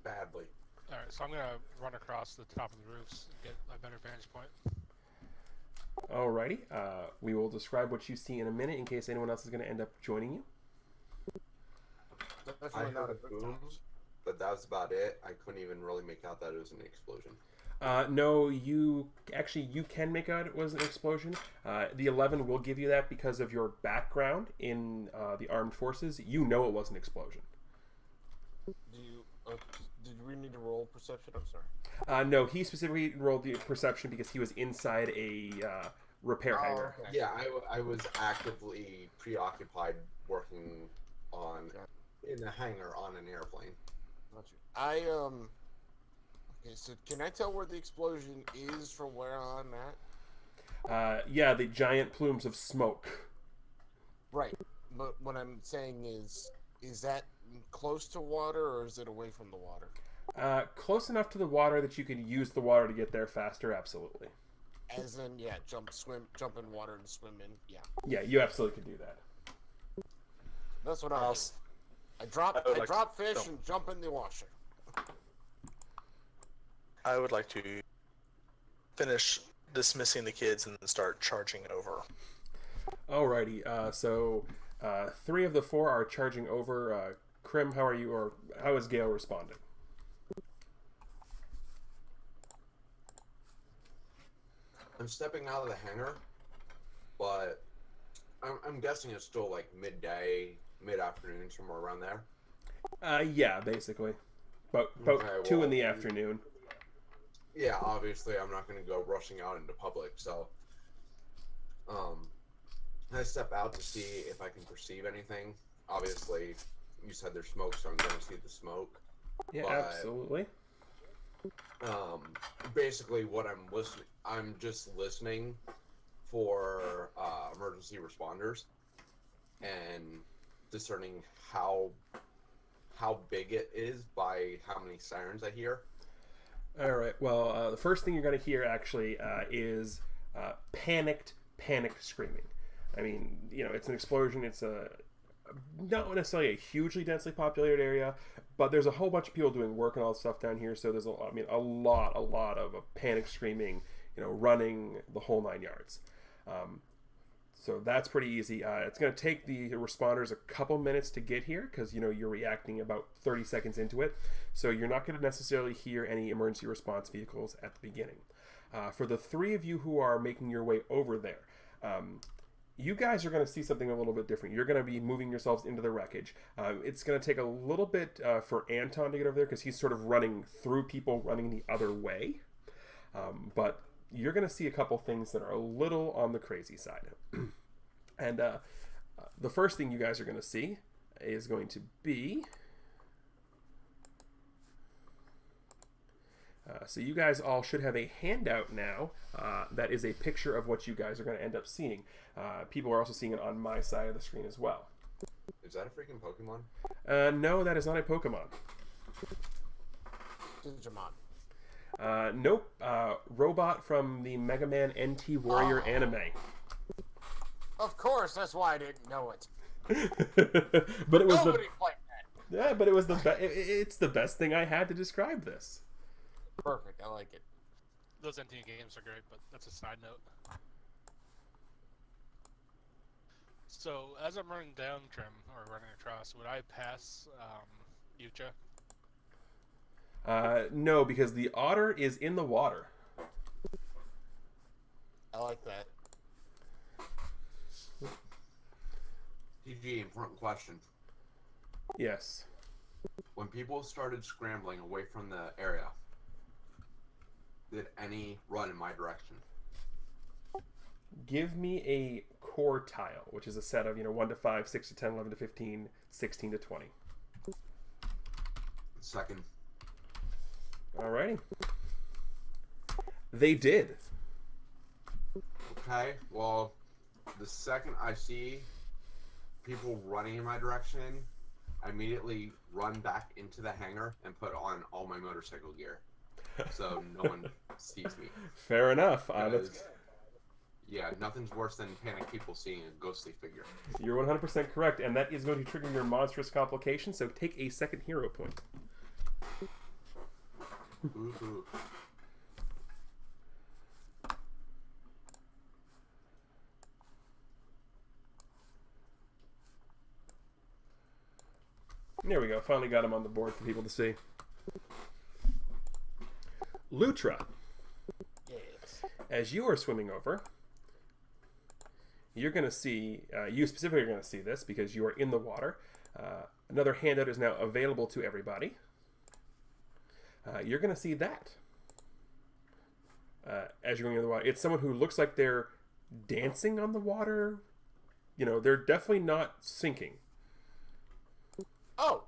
Badly. Alright, so I'm gonna run across the top of the roofs and get a better vantage point. Alrighty. We will describe what you see in a minute in case anyone else is going to end up joining you. I Definitely not heard a boom, but that was about it. I couldn't even really make out that it was an explosion. No, you can make out it was an explosion. The 11 will give you that because of your background in the armed forces. You know it was an explosion. Did we need to roll perception? I'm sorry. No, he specifically rolled the perception because he was inside a repair hangar. Okay. Yeah, I was actively preoccupied working on in a hangar on an airplane. Gotcha. Okay, so can I tell where the explosion is from where I'm at? Yeah, the giant plumes of smoke. Right. But what I'm saying is that close to water or is it away from the water? Close enough to the water that you can use the water to get there faster, absolutely. As in, yeah, jump in water and swim in, yeah. Yeah, you absolutely can do that. That's what I was. I drop fish and jump in the washer. I would like to finish dismissing the kids and then start charging over. Alrighty, so 3 of the 4 are charging over. Krim, how are you, or how is Gale responding? I'm stepping out of the hangar, but I'm guessing it's still like midday, mid-afternoon, somewhere around there. Yeah, basically. About Okay, 2 in the afternoon. Yeah, obviously I'm not going to go rushing out into public, so I step out to see if I can perceive anything. Obviously, you said there's smoke, so I'm going to see the smoke. Yeah, But, absolutely. Basically what I'm just listening for emergency responders and discerning how big it is by how many sirens I hear. All right. Well, the first thing you're going to hear actually is panicked screaming. I mean, it's an explosion. It's not necessarily a hugely densely populated area, but there's a whole bunch of people doing work and all this stuff down here. So there's a lot of panic screaming, running the whole 9 yards. So that's pretty easy. It's going to take the responders a couple minutes to get here because, you're reacting about 30 seconds into it. So you're not going to necessarily hear any emergency response vehicles at the beginning. For the 3 of you who are making your way over there, you guys are going to see something a little bit different. You're going to be moving yourselves into the wreckage. It's going to take a little bit for Anton to get over there because he's sort of running through people running the other way. But you're going to see a couple things that are a little on the crazy side. And the first thing you guys are going to see is going to be... so you guys all should have a handout now that is a picture of what you guys are going to end up seeing. People are also seeing it on my side of the screen as well. Is that a freaking Pokemon? No, that is not a Pokemon. Digimon. Nope. Robot from the Mega Man NT Warrior anime. Of course, that's why I didn't know it. But it was Nobody played that. Yeah, but it was it's the best thing I had to describe this. Perfect, I like it. Those NT games are great, but that's a side note. So, as I'm running down Trim, or running across, would I pass Yucha? No, because the otter is in the water. I like that. TG, important question. Yes. When people started scrambling away from the area, did any run in my direction? Give me a quartile, which is a set of 1 to 5, 6 to 10, 11 to 15, 16 to 20. Second. Alrighty. They did. Okay, well, the second I see people running in my direction, I immediately run back into the hangar and put on all my motorcycle gear, so no one sees me. Fair enough. Yeah, nothing's worse than panicked people seeing a ghostly figure. You're 100% correct, and that is going to trigger your monstrous complication, so take a second hero point. Ooh. There we go. Finally got him on the board for people to see. Lutra. Yes. As you are swimming over, you're going to see, you specifically are going to see this because you are in the water. Another handout is now available to everybody. You're going to see that as you're going in the water. It's someone who looks like they're dancing on the water. You know, they're definitely not sinking. Oh.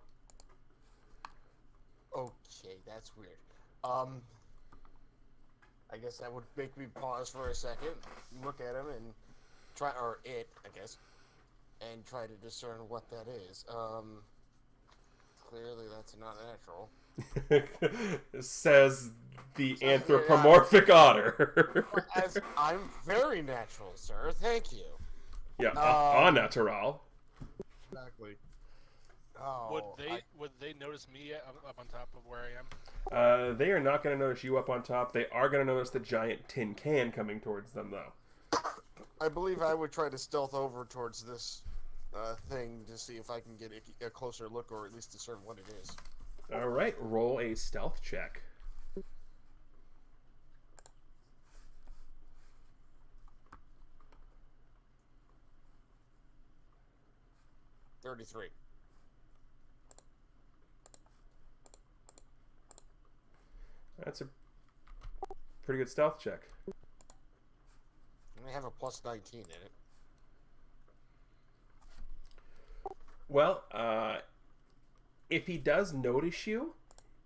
Okay, that's weird. I guess that would make me pause for a second, look at him, and try, or it, I guess, and try to discern what that is. Clearly that's not natural. Says the anthropomorphic otter. As I'm very natural, sir. Thank you. Yeah, en natural. Exactly. Oh, Would they notice me up on top of where I am? They are not going to notice you up on top. They are going to notice the giant tin can coming towards them, though. I believe I would try to stealth over towards this thing to see if I can get a closer look, or at least discern what it is. All right, roll a stealth check. 33. That's a pretty good stealth check. I have a plus 19 in it. Well, if he does notice you,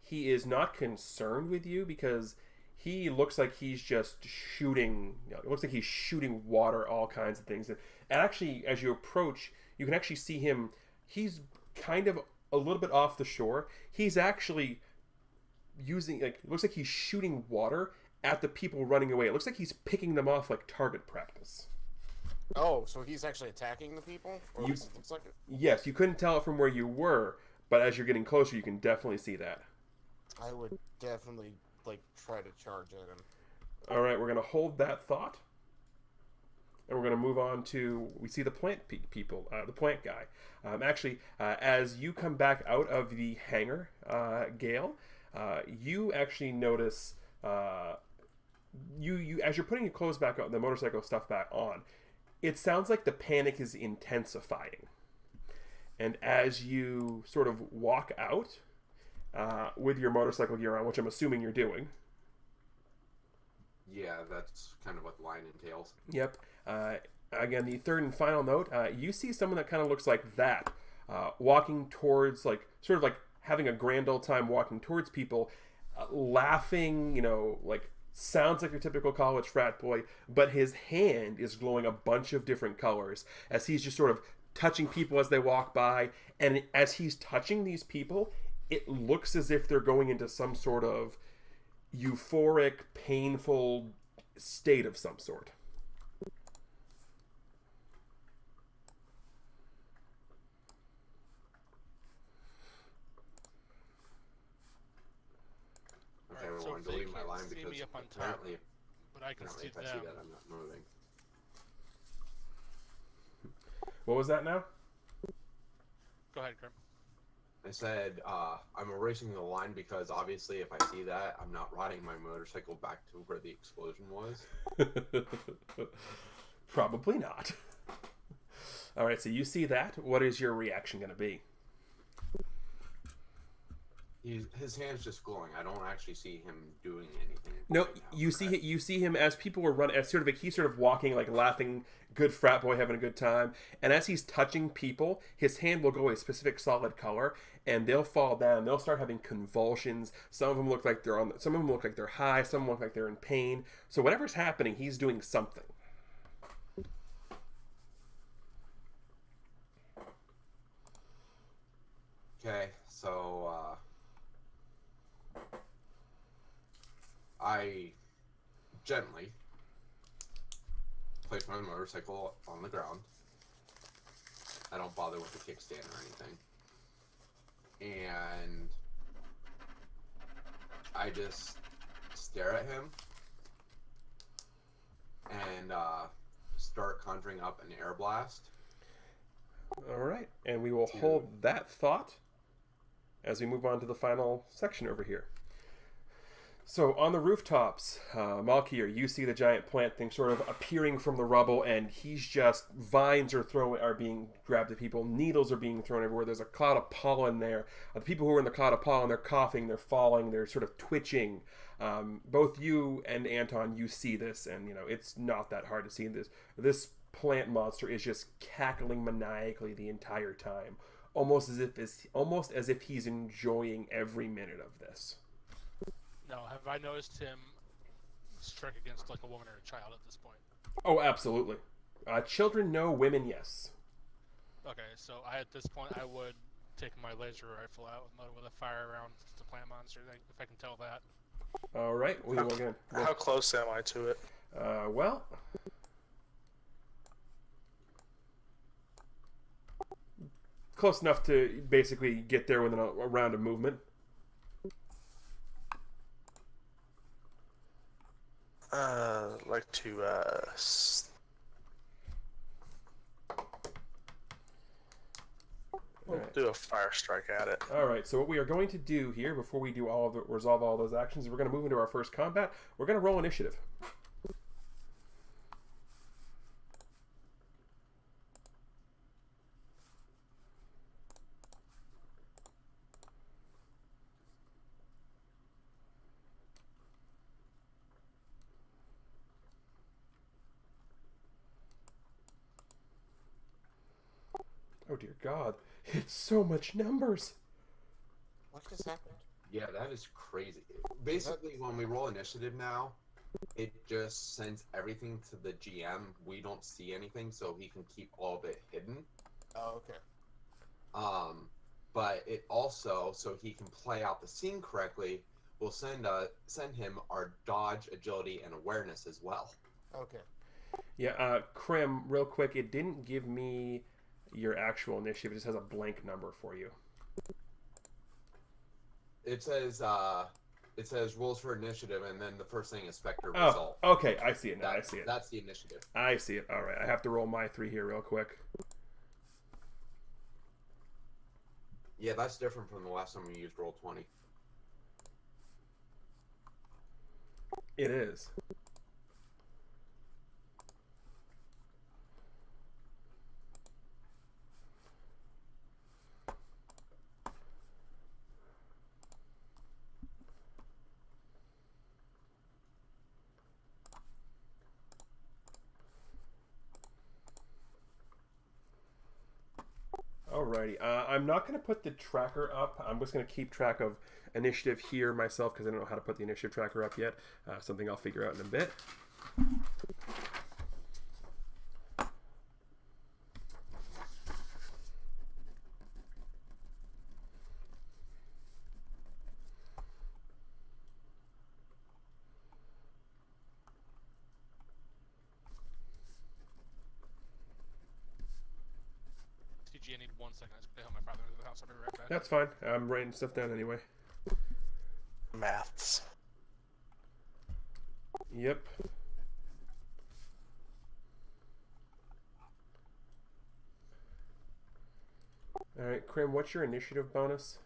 he is not concerned with you because he looks like he's just shooting. It looks like he's shooting water, all kinds of things. And actually, as you approach, you can actually see him. He's kind of a little bit off the shore. He's actually using, like, it looks like he's shooting water at the people running away. It looks like he's picking them off like target practice. Oh, so he's actually attacking the people? Or at least it looks like it? Yes, you couldn't tell it from where you were, but as you're getting closer, you can definitely see that. I would definitely, like, try to charge at him. All right, we're going to hold that thought. And we're going to move on to, we see the plant people, the plant guy. Actually, as you come back out of the hangar, Gale, you actually notice, you as you're putting your clothes back on, the motorcycle stuff back on, it sounds like the panic is intensifying. And as you sort of walk out with your motorcycle gear on, which I'm assuming you're doing. Yeah, that's kind of what the line entails. Yep. Again, the third and final note, you see someone that kind of looks like that, walking towards, like, sort of like having a grand old time walking towards people, laughing, you know, like, sounds like your typical college frat boy, but his hand is glowing a bunch of different colors as he's just sort of touching people as they walk by, and as he's touching these people, it looks as if they're going into some sort of euphoric, painful state of some sort. Okay, Alright, we're so going if to they leave my can't line see because me up on top, apparently, but I can see if I them. see that, I'm not moving. What was that now? Go ahead, Grim. I said I'm erasing the line because obviously if I see that, I'm not riding my motorcycle back to where the explosion was. Probably not. All right, so you see that. What is your reaction going to be? His hand's just glowing. I don't actually see him doing anything. No, right now, you see him as people were running, as sort of like he's sort of walking, like laughing, good frat boy having a good time. And as he's touching people, his hand will go a specific solid color, and they'll fall down. They'll start having convulsions. Some of them look like they're on. Some of them look like they're high. Some of them look like they're in pain. So whatever's happening, he's doing something. Okay, so I gently place my motorcycle on the ground. I don't bother with the kickstand or anything. And I just stare at him and start conjuring up an air blast. All right, and we will hold that thought as we move on to the final section over here. So on the rooftops, Malkier, you see the giant plant thing sort of appearing from the rubble, and he's just, vines are being grabbed at people, needles are being thrown everywhere. There's a cloud of pollen there. The people who are in the cloud of pollen, they're coughing, they're falling, they're sort of twitching. Both you and Anton, you see this, and it's not that hard to see this. This plant monster is just cackling maniacally the entire time, almost as if he's enjoying every minute of this. No, have I noticed him strike against like a woman or a child at this point? Oh, absolutely. Children, no. Women, yes. Okay, so at this point I would take my laser rifle out and load it with a fire around the plant monster, if I can tell that. All right. How close am I to it? Well, close enough to basically get there within a round of movement. Like to do a fire strike at it. All right. So what we are going to do here, before we do resolve all those actions, is we're going to move into our first combat. We're going to roll initiative. Oh dear God, it's so much numbers. What just happened? Yeah, that is crazy. Basically, when we roll initiative now, it just sends everything to the GM. We don't see anything, so he can keep all of it hidden. Oh, okay. But it also, so he can play out the scene correctly, will send him our dodge, agility, and awareness as well. Okay. Yeah, Krim, real quick, it didn't give me your actual initiative. It just has a blank number for you. It says rules for initiative, and then the first thing is Spectre result. Okay, I see it now. I see it. That's the initiative. I see it. All right, I have to roll my 3 here real quick. Yeah, that's different from the last time we used Roll20. It is. Alrighty, I'm not going to put the tracker up. I'm just going to keep track of initiative here myself because I don't know how to put the initiative tracker up yet. Something I'll figure out in a bit. I need 1 second. I just help my father into the house. I'll be right back. That's fine. I'm writing stuff down anyway. Maths. Yep. Alright, Krim, what's your initiative bonus?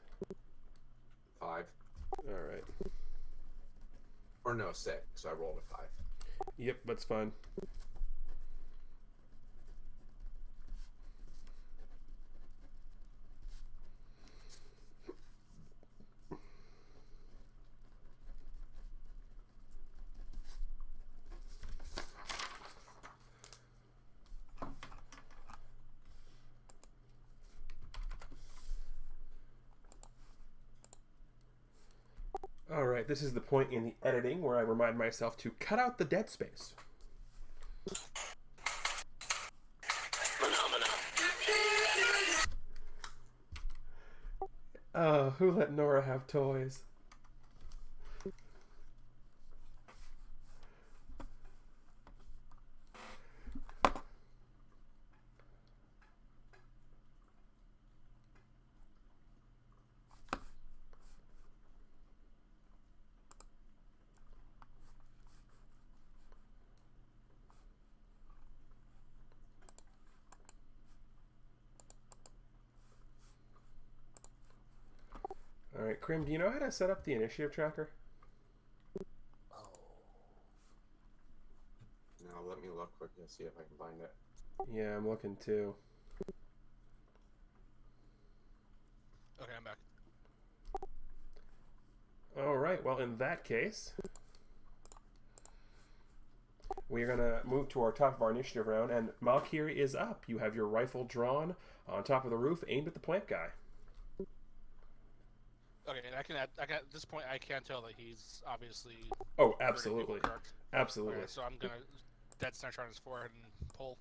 5. Alright. Or no, 6. So I rolled a 5. Yep, that's fine. Alright, this is the point in the editing where I remind myself to cut out the dead space. Oh, who let Nora have toys? right, Krim, do you know how to set up the initiative tracker? Oh. Now let me look quick and see if I can find it. Yeah, I'm looking too. Okay, I'm back. All right, well, in that case, we're going to move to our top of our initiative round, and Malkiri is up. You have your rifle drawn on top of the roof, aimed at the plant guy. Okay, and I can at this point I can tell that he's obviously. Oh, absolutely. Correct. Absolutely. Okay, so I'm gonna dead center on his forehead and pull.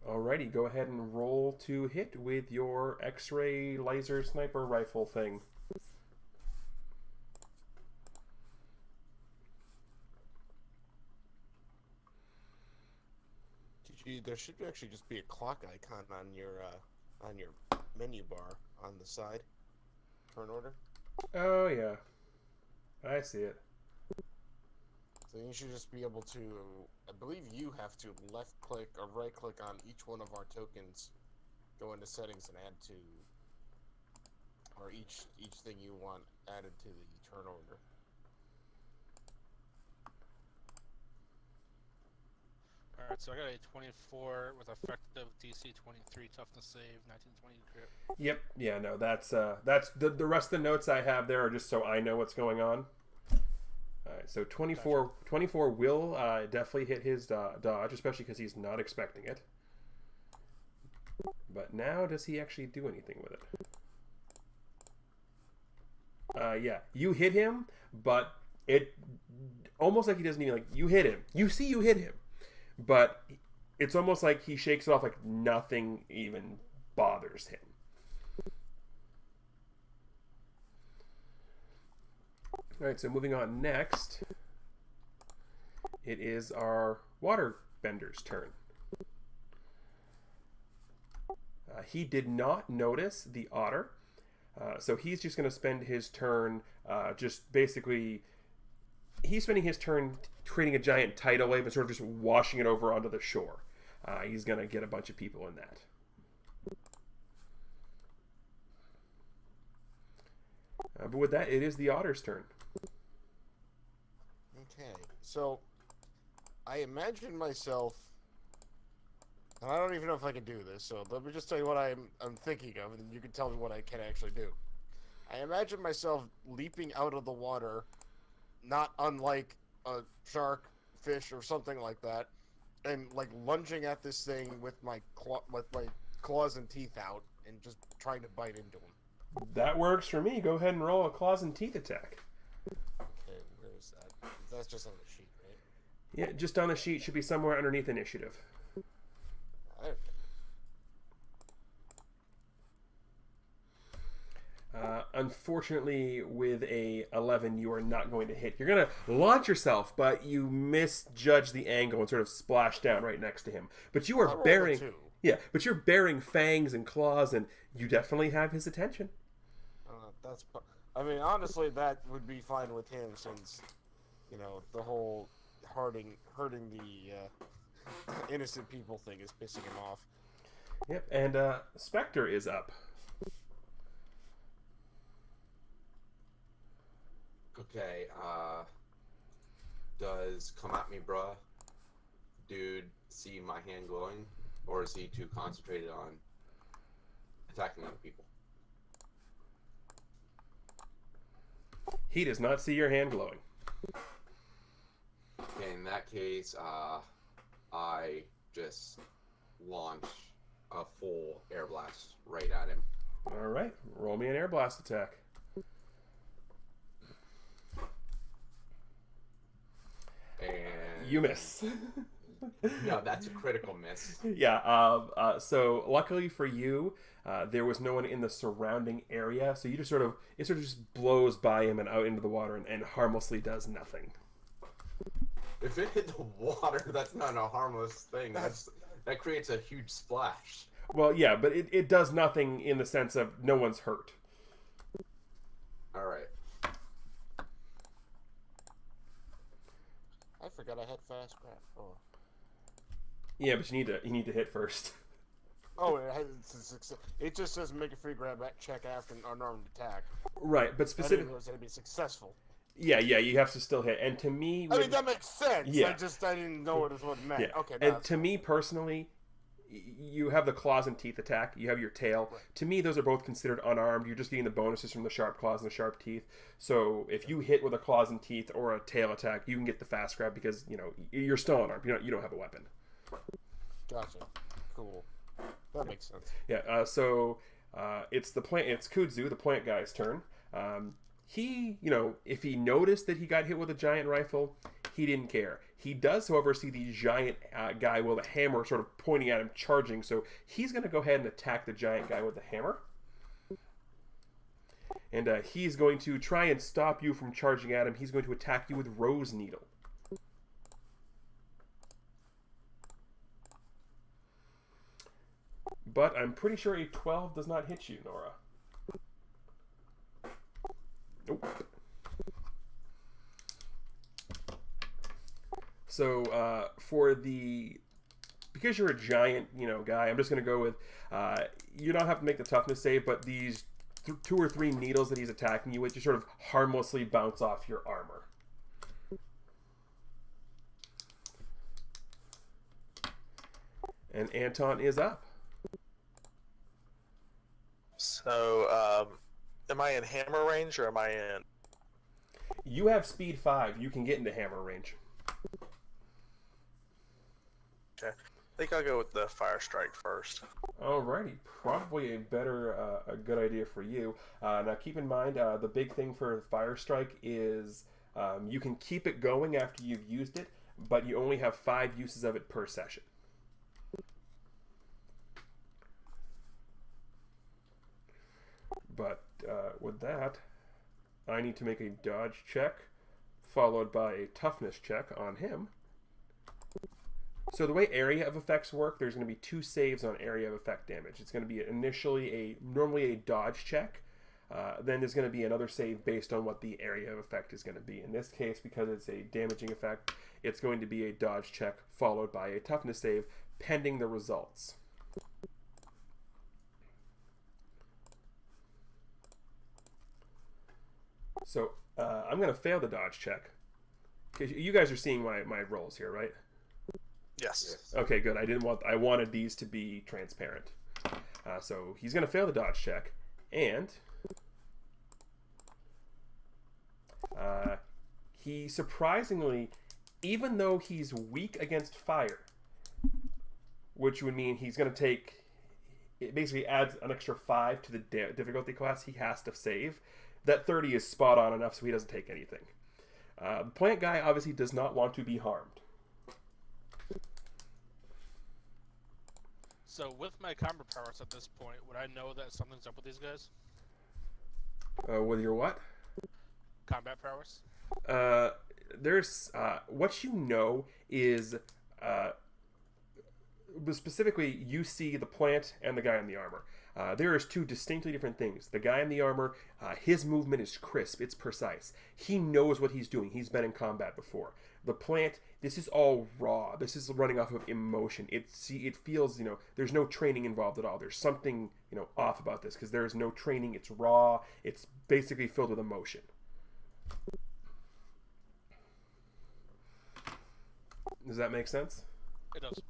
Alrighty, go ahead and roll to hit with your X-ray laser sniper rifle thing. There should actually just be a clock icon on your menu bar on the side. Turn order. Oh yeah, I see it. So you should just be able to, I believe you have to left click or right click on each one of our tokens, go into settings and add to, or each thing you want added to the turn order. Alright, so I got a 24 with effective DC 23 toughness save, 1920 crit. Yep. Yeah. No. That's the rest of the notes I have there are just so I know what's going on. All right. So 24 will definitely hit his dodge, especially because he's not expecting it. But now, does he actually do anything with it? Yeah. You hit him, but it almost like he doesn't even you hit him. You see, you hit him. But it's almost like he shakes it off like nothing even bothers him. Alright, so moving on next, it is our waterbender's turn. He did not notice the otter, so he's just going to spend his turn just basically... He's spending his turn creating a giant tidal wave and sort of just washing it over onto the shore. He's going to get a bunch of people in that. But with that, it is the otter's turn. Okay, so I imagine myself, and I don't even know if I can do this, so let me just tell you what I'm thinking of, and then you can tell me what I can actually do. I imagine myself leaping out of the water, not unlike a shark, fish, or something like that, and lunging at this thing with my claws and teeth out, and just trying to bite into him. That works for me. Go ahead and roll a claws and teeth attack. Okay, where is that? That's just on the sheet, right? Yeah, just on the sheet. Should be somewhere underneath initiative. Okay. Unfortunately, with a 11, you are not going to hit. You're going to launch yourself, but you misjudge the angle and sort of splash down right next to him. But you are bearing, but you're bearing fangs and claws, and you definitely have his attention. I mean, honestly, that would be fine with him, since the whole hurting the innocent people thing is pissing him off. Yep, and Spectre is up. Okay, does come at me, bruh, dude, see my hand glowing? Or is he too concentrated on attacking other people? He does not see your hand glowing. Okay, in that case, I just launch a full air blast right at him. All right, roll me an air blast attack. And You miss. no, that's a critical miss. Yeah. So luckily for you, there was no one in the surrounding area, so you just sort of just blows by him and out into the water and harmlessly does nothing. If it hit the water, that's not a harmless thing. That creates a huge splash. Well, yeah, but it does nothing in the sense of no one's hurt. All right. I forgot I had fast craft. Oh. Yeah, but you need to hit first. Oh, it's a success. It just says make a free grab check after an unarmed attack. Right, but I specific. didn't realize that'd be successful. Yeah, you have to still hit. And to me, I mean, that makes sense. Yeah. I didn't know what it meant. yeah. Okay, And to me personally, you have the claws and teeth attack. You have your tail. Right. To me, those are both considered unarmed. You're just getting the bonuses from the sharp claws and the sharp teeth. So if you hit with a claws and teeth or a tail attack, you can get the fast grab because you're still unarmed. You don't have a weapon. Gotcha. Cool. That makes sense. Yeah. So it's Kudzu, the plant guy's turn. He, if he noticed that he got hit with a giant rifle, he didn't care. He does, however, see the giant guy with a hammer sort of pointing at him, charging. So he's going to go ahead and attack the giant guy with the hammer. And he's going to try and stop you from charging at him. He's going to attack you with Rose Needle. But I'm pretty sure a 12 does not hit you, Nora. Nope. So because you're a giant, guy, I'm just going to go with, you don't have to make the toughness save, but these 2 or 3 needles that he's attacking you with, you sort of harmlessly bounce off your armor. And Anton is up. So, am I in hammer range or am I in? You have speed 5. You can get into hammer range. Okay. I think I'll go with the fire strike first. Alrighty, probably a good idea for you. Now keep in mind, the big thing for fire strike is you can keep it going after you've used it, but you only have 5 uses of it per session. But with that, I need to make a dodge check, followed by a toughness check on him. So the way area of effects work, there's going to be 2 saves on area of effect damage. It's going to be normally a dodge check. Then there's going to be another save based on what the area of effect is going to be. In this case, because it's a damaging effect, it's going to be a dodge check followed by a toughness save, pending the results. So I'm going to fail the dodge check. Because you guys are seeing my rolls here, right? Yes. Okay, good. I wanted these to be transparent. So he's going to fail the dodge check, and he surprisingly, even though he's weak against fire, which would mean he's going to take, it basically adds an extra 5 to the difficulty class he has to save. That 30 is spot on enough so he doesn't take anything. The plant guy obviously does not want to be harmed. So with my combat powers at this point, would I know that something's up with these guys? With your what? Combat powers? There's what you know is specifically you see the plant and the guy in the armor. There is 2 distinctly different things. The guy in the armor, his movement is crisp, it's precise. He knows what he's doing. He's been in combat before. The plant, this is all raw. This is running off of emotion. It feels, there's no training involved at all. There's something, off about this because there is no training. It's raw. It's basically filled with emotion. Does that make sense? It does.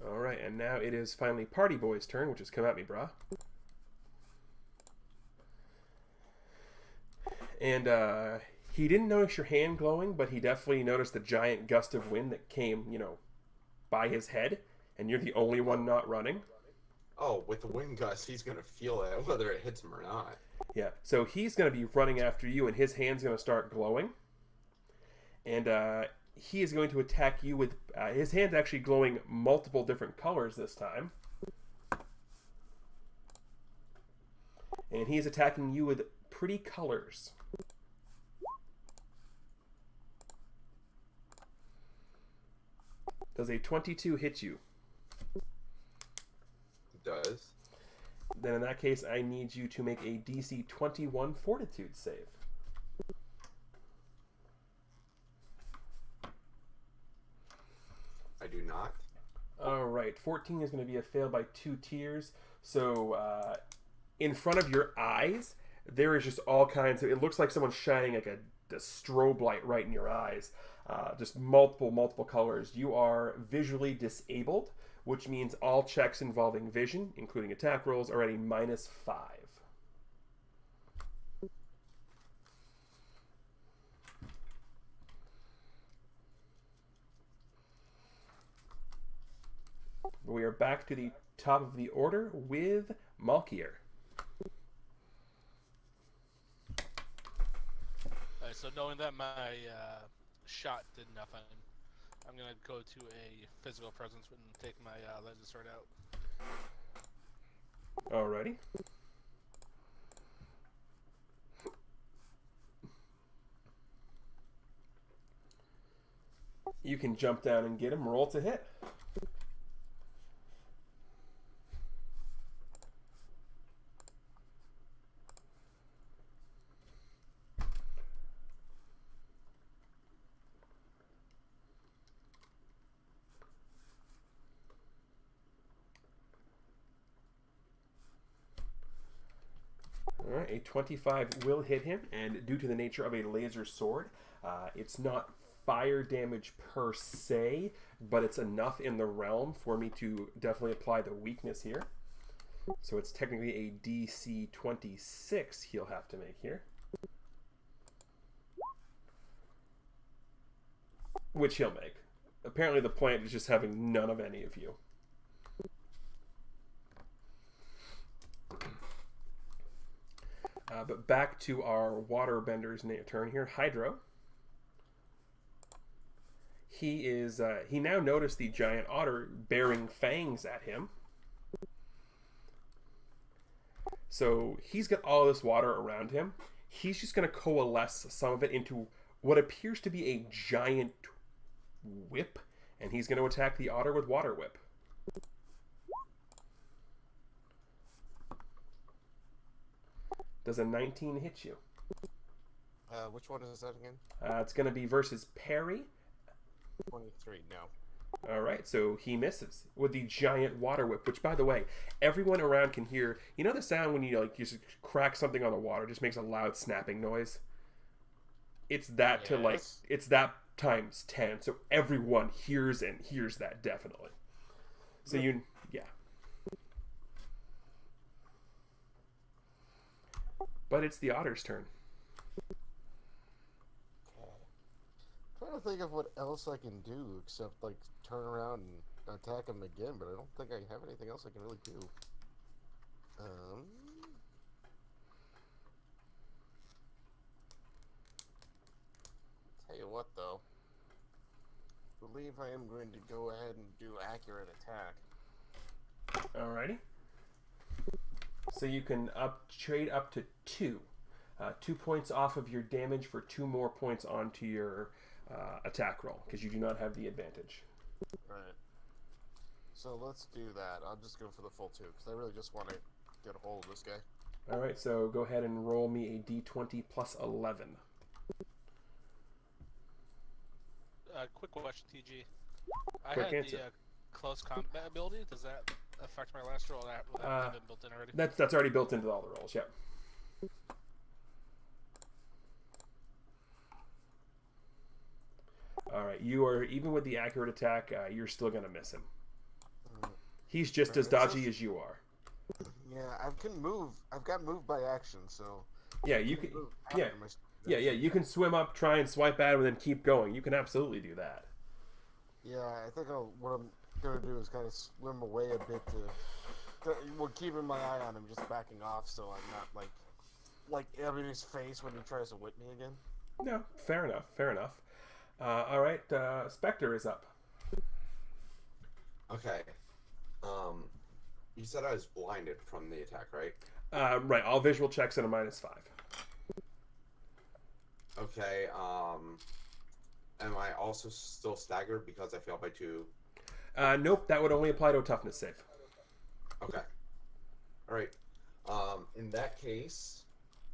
Alright, and now it is finally Party Boy's turn, which has come at me, brah. And he didn't notice your hand glowing, but he definitely noticed the giant gust of wind that came, by his head, and you're the only one not running. Oh, with the wind gust, he's going to feel it, whether it hits him or not. Yeah, so he's going to be running after you, and his hand's going to start glowing. And he is going to attack you with his hand actually glowing multiple different colors this time. And he is attacking you with pretty colors. Does a 22 hit you? It does. Then in that case, I need you to make a DC 21 Fortitude save. I right, 14 is going to be a fail by 2 tiers. So in front of your eyes, there is just all kinds of... It looks like someone's shining like a strobe light right in your eyes. Just multiple colors. You are visually disabled, which means all checks involving vision, including attack rolls, are at a -5. We are back to the top of the order with Malkier. Alright, so knowing that my shot did nothing, I'm gonna go to a physical presence and take my legend sword out. Alrighty. You can jump down and get him. Roll to hit. Alright, a 25 will hit him, and due to the nature of a laser sword, it's not fire damage per se, but it's enough in the realm for me to definitely apply the weakness here. So it's technically a DC 26 he'll have to make here. Which he'll make. Apparently the plant is just having none of any of you. But back to our waterbender's turn here. Hydro. He now noticed the giant otter bearing fangs at him. So he's got all this water around him. He's just going to coalesce some of it into what appears to be a giant whip. And he's going to attack the otter with Water Whip. Does a 19 hit you? Which one is that again? It's going to be versus Parry. 23, no. Alright, so he misses with the giant water whip, which, by the way, everyone around can hear. You know the sound when you just crack something on the water? It just makes a loud snapping noise? It's that it's that times 10, so everyone hears that, definitely. So yeah. But it's the otter's turn. I'm trying to think of what else I can do except like turn around and attack him again, but I don't think I have anything else I can really do. Tell you what though, I believe I am going to go ahead and do accurate attack. Alrighty. So you can trade up to 2. 2 points off of your damage for 2 more points onto your attack roll, because you do not have the advantage. Right. So let's do that. I'll just go for the full 2, because I really just want to get a hold of this guy. Alright, so go ahead and roll me a d20 plus 11. Quick question, TG. Quick I had answer. the close combat ability. Does that affect my last roll? Will that have been built in already? That's already built into all the rolls, yep. Alright, you are, even with the accurate attack, you're still going to miss him. He's just as dodgy as you are. Yeah, I can move. I've got move by action, so... Yeah, you can... Yeah, you can swim up, try and swipe at him, and then keep going. You can absolutely do that. Yeah, I think what I'm going to do is kind of swim away a bit to well, keeping my eye on him, just backing off so I'm not, like in his face when he tries to whip me again. No, fair enough. Alright, Spectre is up. Okay. You said I was blinded from the attack, right? Right, all visual checks at a -5. Okay, am I also still staggered because I failed by 2? Nope, that would only apply to a toughness save. Okay. Alright. In that case,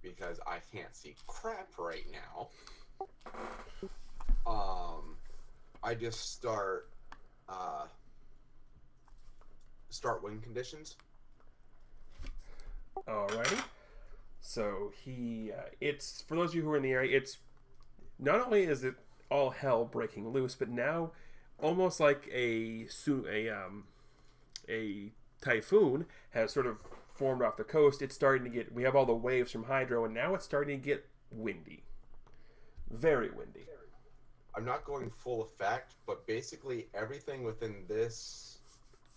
because I can't see crap right now, I just start start wind conditions. Alrighty. So it's for those of you who are in the area. It's not only is it all hell breaking loose, but now almost like a typhoon has sort of formed off the coast. It's starting to get. We have all the waves from hydro, and now it's starting to get windy. Very windy. I'm not going full effect, but basically everything within this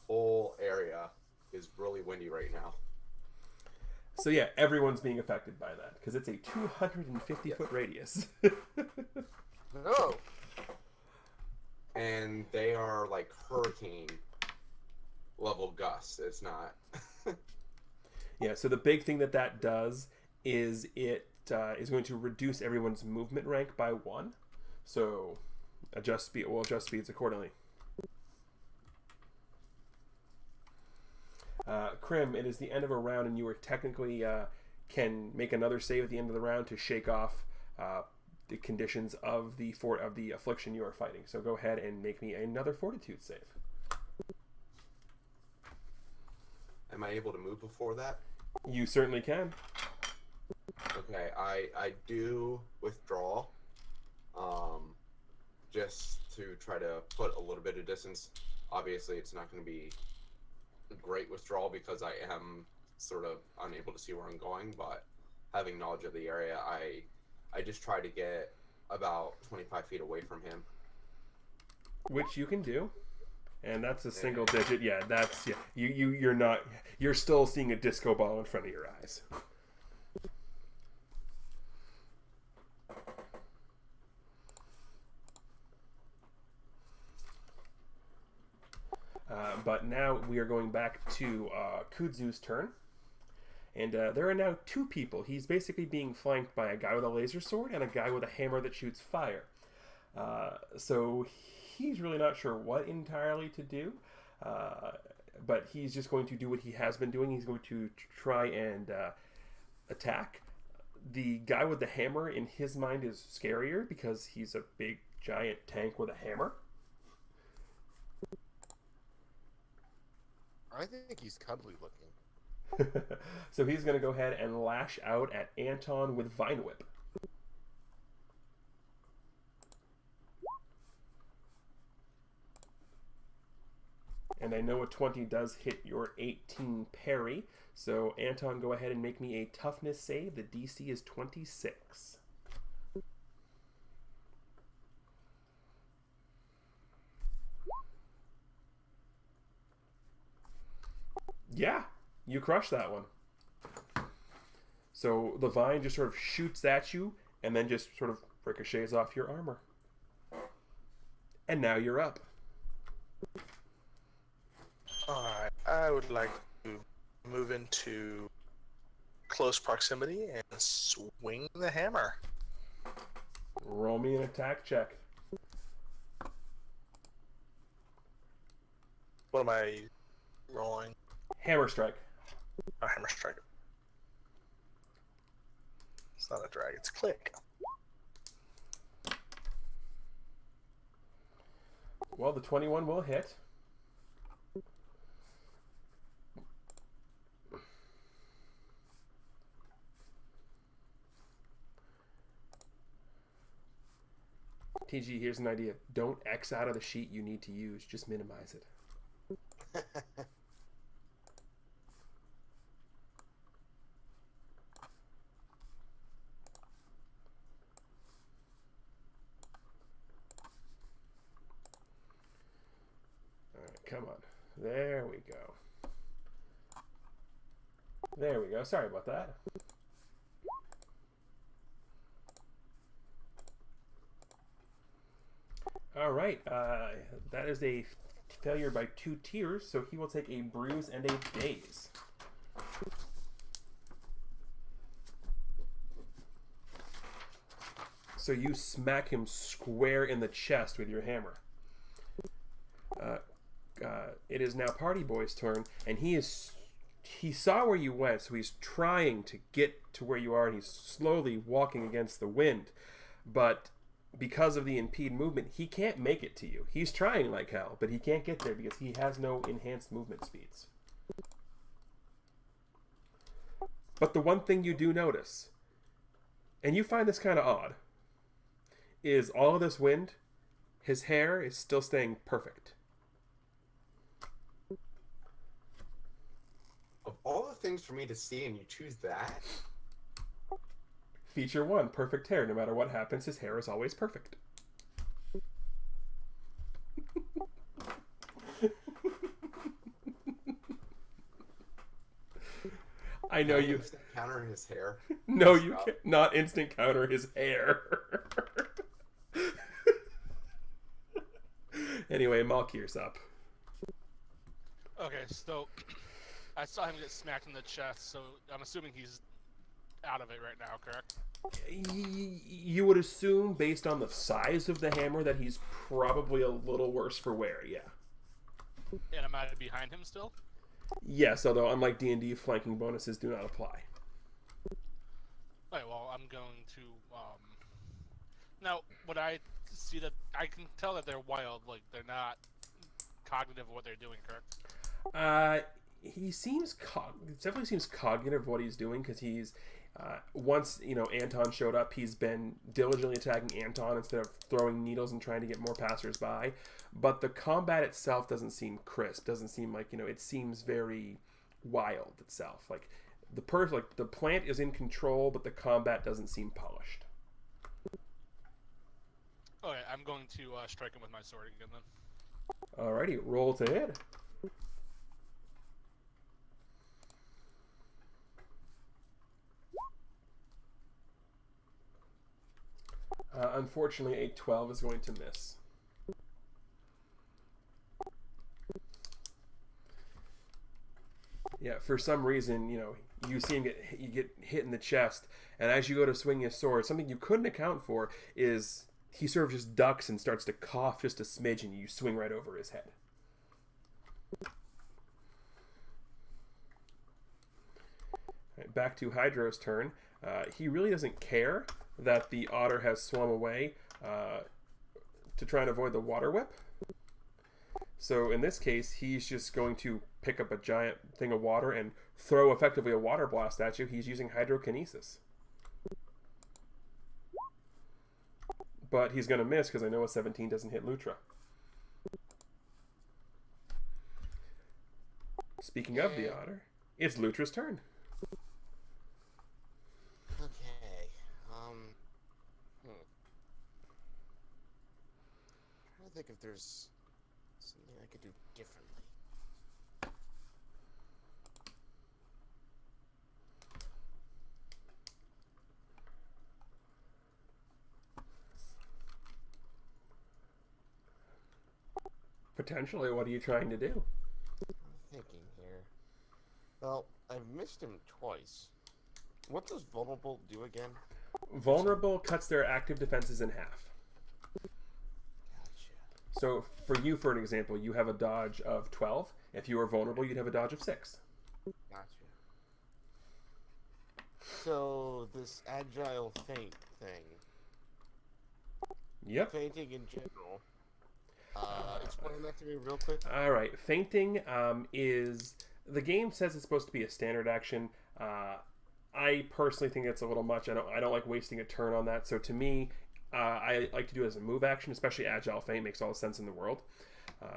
whole area is really windy right now. So yeah, everyone's being affected by that because it's a 250-foot radius. No. And they are like hurricane level gusts. It's not. Yeah, so the big thing that does is it is going to reduce everyone's movement rank by 1. So adjust speeds accordingly. Krim, it is the end of a round, and you are technically can make another save at the end of the round to shake off the conditions of the affliction you are fighting. So go ahead and make me another fortitude save. Am I able to move before that? You certainly can. Okay, I do withdraw, just to try to put a little bit of distance. Obviously, it's not going to be a great withdrawal because I am sort of unable to see where I'm going, but having knowledge of the area, I just try to get about 25 feet away from him. Which you can do. And that's a single digit. Yeah, that's you're still seeing a disco ball in front of your eyes. But now we are going back to Kudzu's turn. And there are now 2 people. He's basically being flanked by a guy with a laser sword and a guy with a hammer that shoots fire. So he's really not sure what entirely to do. But he's just going to do what he has been doing. He's going to try and attack. The guy with the hammer, in his mind, is scarier because he's a big, giant tank with a hammer. I think he's cuddly looking. So he's going to go ahead and lash out at Anton with Vine Whip. And I know a 20 does hit your 18 parry. So Anton, go ahead and make me a toughness save. The DC is 26. Yeah, you crush that one. So the vine just sort of shoots at you and then just sort of ricochets off your armor. And now you're up. Alright, I would like to move into close proximity and swing the hammer. Roll me an attack check. What am I rolling? Hammer strike. Oh, hammer strike. It's not a drag, it's click. Well, the 21 will hit. TG, here's an idea. Don't X out of the sheet you need to use. Just minimize it. Alright, come on. There we go. There we go. Sorry about that. All right, that is a failure by 2 tiers, so he will take a bruise and a daze. So you smack him square in the chest with your hammer. It is now Party Boy's turn, and he saw where you went, so he's trying to get to where you are, and he's slowly walking against the wind, but because of the impede movement, he can't make it to you. He's trying like hell, but he can't get there because he has no enhanced movement speeds. But the one thing you do notice, and you find this kind of odd, is all of this wind, his hair is still staying perfect. Of all the things for me to see, and you choose that? Feature 1, perfect hair. No matter what happens, his hair is always perfect. I know you counter his hair. No, you can't not instant counter his hair. Anyway, Malkir's up. Okay, so I saw him get smacked in the chest, so I'm assuming he's out of it right now, correct? You would assume, based on the size of the hammer, that he's probably a little worse for wear, yeah. And am I behind him still? Yes, although unlike D&D, flanking bonuses do not apply. Alright, well, I'm going to, now, would I see that, I can tell that they're wild, like, they're not cognitive of what they're doing, correct? He seems, definitely seems cognitive of what he's doing, because he's, once, Anton showed up, he's been diligently attacking Anton instead of throwing needles and trying to get more passers-by. But the combat itself doesn't seem crisp, doesn't seem like, it seems very wild itself. Like, the plant is in control, but the combat doesn't seem polished. Okay, I'm going to strike him with my sword again then. Alrighty, roll to hit. Unfortunately, a 12 is going to miss. Yeah, for some reason, you see him get hit in the chest, and as you go to swing his sword, something you couldn't account for is he sort of just ducks and starts to cough just a smidge, and you swing right over his head. Right, back to Hydro's turn. He really doesn't care that the otter has swum away to try and avoid the water whip. So in this case, he's just going to pick up a giant thing of water and throw effectively a water blast at you. He's using hydrokinesis. But he's going to miss because I know a 17 doesn't hit Lutra. Speaking of the otter, it's Lutra's turn. Okay. Trying to think if there's something I could do differently. Potentially, what are you trying to do? I'm thinking here. Well, I've missed him twice. What does vulnerable do again? Vulnerable cuts their active defenses in half. Gotcha. So for you, for an example, you have a dodge of 12. If you were vulnerable, you'd have a dodge of 6. Gotcha. So this agile feint thing. Yep. Fainting in general. Explain that to me real quick. All right. Fainting is... The game says it's supposed to be a standard action. I personally think it's a little much. I don't like wasting a turn on that. So to me, I like to do it as a move action, especially agile feint makes all the sense in the world.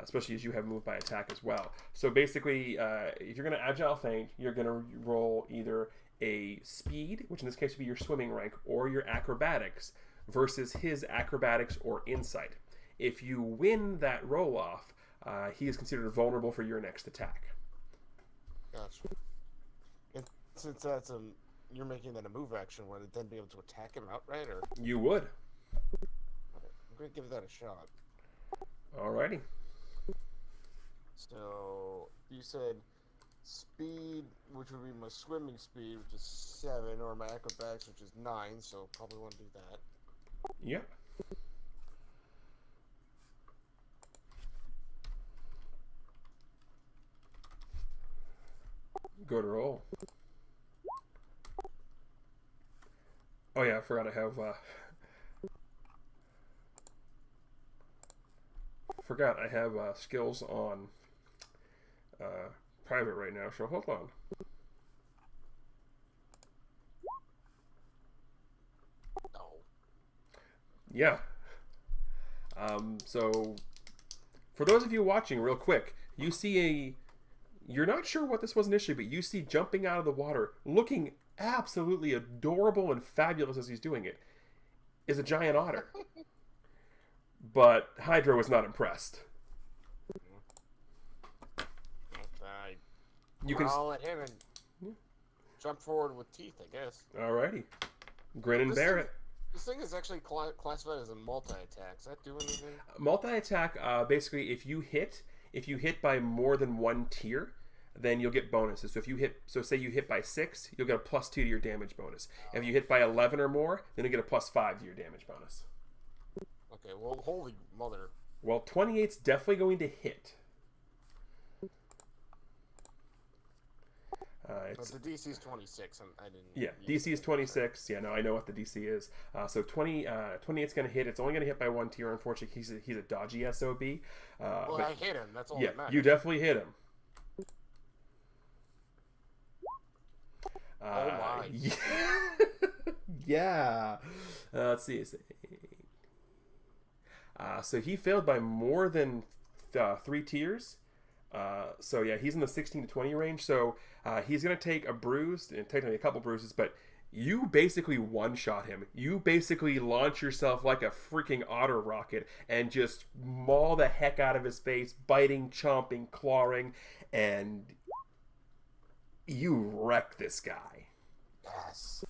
Especially as you have move by attack as well. So basically, if you're going to agile feint, you're going to roll either a speed, which in this case would be your swimming rank, or your acrobatics, versus his acrobatics or insight. If you win that roll off, he is considered vulnerable for your next attack. Gotcha. And since that's you're making that a move action, would it then be able to attack him outright, or? You would. I'm gonna give that a shot. Alrighty. So you said speed, which would be my swimming speed, which is 7, or my acrobatics, which is 9. So probably want to do that. Yep. Go to roll. Oh yeah, I forgot I have forgot I have skills on private right now, so hold on. No. Yeah. So, for those of you watching, real quick, you see you're not sure what this was initially, but you see jumping out of the water, looking absolutely adorable and fabulous as he's doing it, is a giant otter. But Hydra was not impressed. You can growl at him and jump forward with teeth, I guess. Alrighty. Grin and bear it. This thing is actually classified as a multi-attack. Does that do anything? Multi-attack, basically, if you hit by more than one tier, then you'll get bonuses. So say you hit by 6, you'll get a +2 to your damage bonus. If you hit by 11 or more, then you get a +5 to your damage bonus. Okay, well, holy mother. Well, 28's definitely going to hit. But the DC is 26. I didn't. Yeah, DC is 26. Yeah, no, I know what the DC is. So 28's going to hit. It's only going to hit by one tier. Unfortunately, he's a dodgy SOB. Well, I hit him. That's all yeah, that matters. you definitely hit him. Oh my. Yeah. Let's see. So he failed by more than 3 tiers. So yeah, he's in the 16 to 20 range. So he's going to take a bruise, and technically a couple bruises, but you basically one-shot him. You basically launch yourself like a freaking otter rocket and just maul the heck out of his face, biting, chomping, clawing, and you wreck this guy. Yes.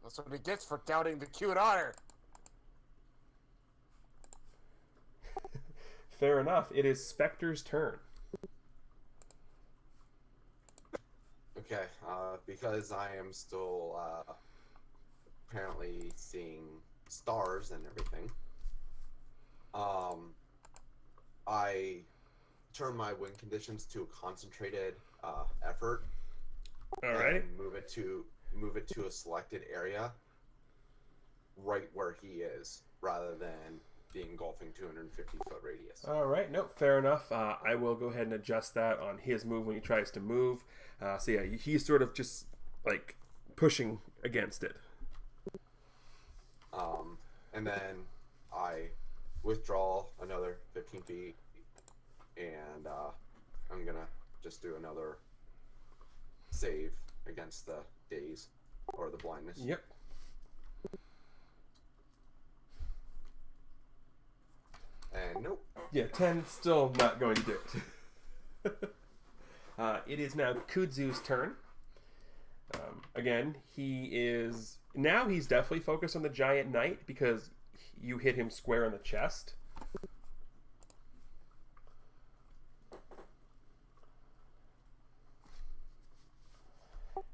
That's what he gets for doubting the cute otter. Fair enough. It is Spectre's turn. Okay, because I am still apparently seeing stars and everything, I turn my win conditions to a concentrated effort. All right. And move it to a selected area, right where he is, rather than the engulfing 250-foot radius. All right. Nope. Fair enough. I will go ahead and adjust that on his move when he tries to move. So yeah, he's sort of just like pushing against it. And then I withdraw another 15 feet, and I'm gonna just do another save against the daze or the blindness. Yep. And nope. Yeah, 10 still not going to do it. It is now Kudzu's turn. Again, he's definitely focused on the giant knight because you hit him square in the chest.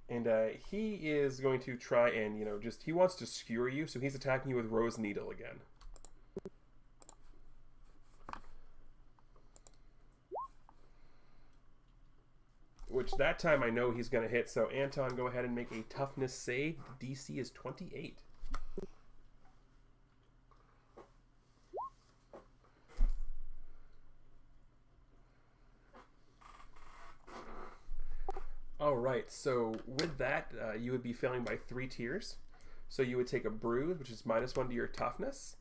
And he is going to try and, he wants to skewer you, so he's attacking you with Rose Needle again. Which that time I know he's going to hit, so Anton, go ahead and make a toughness save. The DC is 28. Alright, so with that, you would be failing by 3 tiers. So you would take a bruise, which is -1 to your toughness,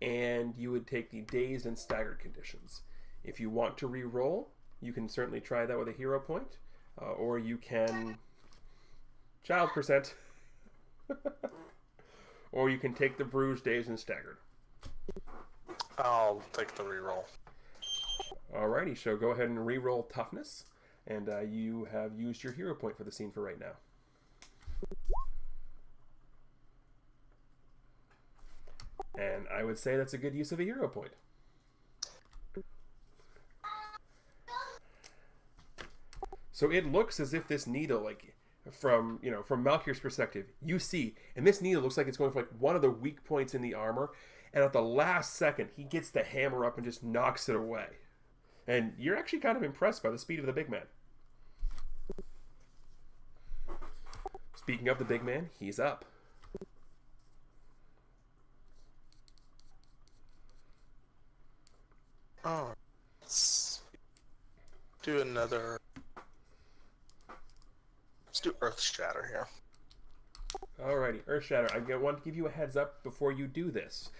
and you would take the dazed and staggered conditions. If you want to re-roll, you can certainly try that with a hero point, or you can child percent, or you can take the bruise, dazed, and staggered. I'll take the reroll. Alrighty, so go ahead and re-roll toughness, and you have used your hero point for the scene for right now. And I would say that's a good use of a hero point. So it looks as if this needle, like from Malkir's perspective, you see, and this needle looks like it's going for like one of the weak points in the armor, and at the last second, he gets the hammer up and just knocks it away. And you're actually kind of impressed by the speed of the big man. Speaking of the big man, he's up. another. Let's do Earth Shatter here. Alrighty, Earth Shatter. I want to give you a heads up before you do this.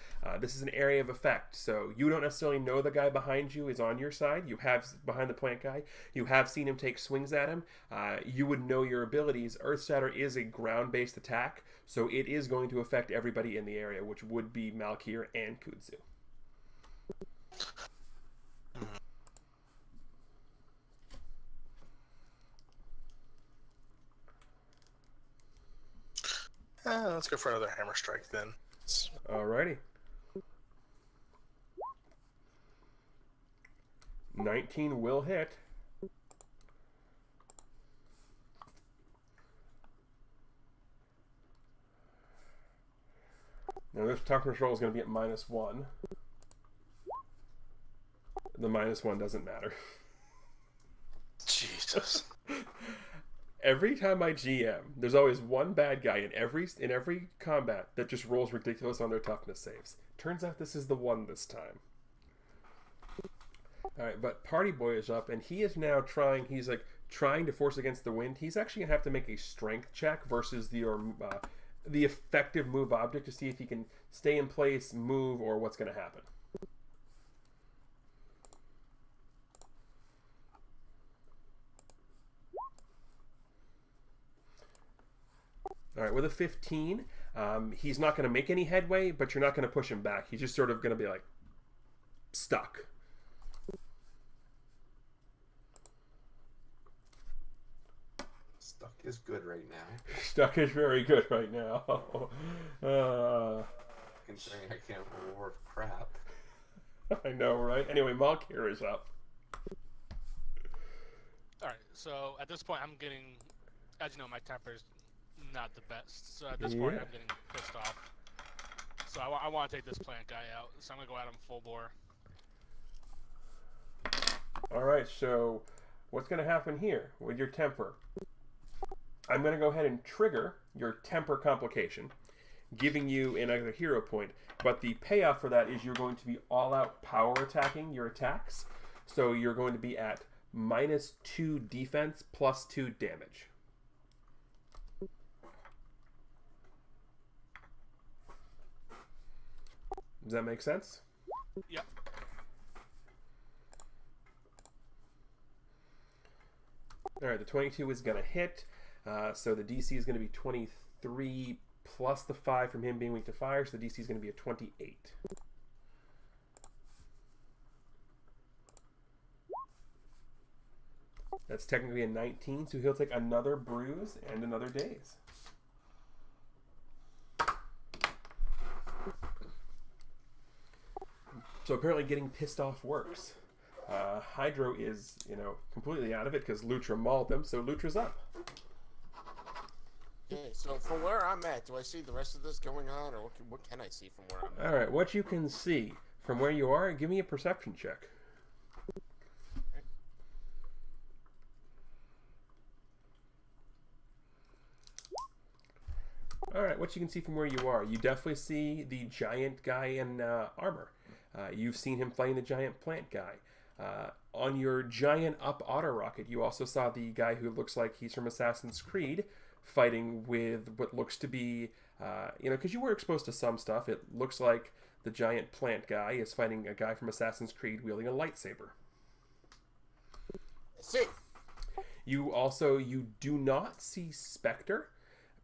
This is an area of effect, so you don't necessarily know the guy behind you is on your side. You have, behind the plant guy, you have seen him take swings at him. You would know your abilities. Earth Shatter is a ground-based attack, so it is going to affect everybody in the area, which would be Malkir and Kudzu. Let's go for another Hammer Strike then. Alrighty. 19 will hit. Now this toughness roll is going to be at -1. The -1 doesn't matter. Jesus. Every time I GM, there's always one bad guy in every combat that just rolls ridiculous on their toughness saves. Turns out this is the one this time. Alright, but Party Boy is up, and he is now trying to force against the wind. He's actually going to have to make a strength check versus the effective move object to see if he can stay in place, move, or what's going to happen. Alright, with a 15, he's not going to make any headway, but you're not going to push him back. He's just sort of going to be like stuck. Stuck is good right now. Stuck is very good right now. Considering I can't roll worth crap. I know, right? Anyway, Malkir is up. Alright, so at this point I'm getting, as you know, my temper's not the best. So at this point I'm getting pissed off. So I want to take this plant guy out. So I'm going to go at him full bore. Alright, so what's going to happen here with your temper? I'm going to go ahead and trigger your temper complication, giving you another hero point. But the payoff for that is you're going to be all-out power attacking your attacks. So you're going to be at -2 defense, +2 damage. Does that make sense? Yep. Alright, the 22 is going to hit. So the DC is going to be 23 plus the 5 from him being weak to fire. So the DC is going to be a 28. That's technically a 19, so he'll take another bruise and another daze. So apparently getting pissed off works. Hydro is, completely out of it because Lutra mauled them, so Lutra's up. Okay, so from where I'm at, do I see the rest of this going on, or what can I see from where I'm at? Alright, what you can see from where you are, give me a perception check. Alright, what you can see from where you are, you definitely see the giant guy in armor. You've seen him fighting the giant plant guy. On your giant up auto rocket, you also saw the guy who looks like he's from Assassin's Creed fighting with what looks to be, because you were exposed to some stuff, it looks like the giant plant guy is fighting a guy from Assassin's Creed wielding a lightsaber. See. You do not see Spectre,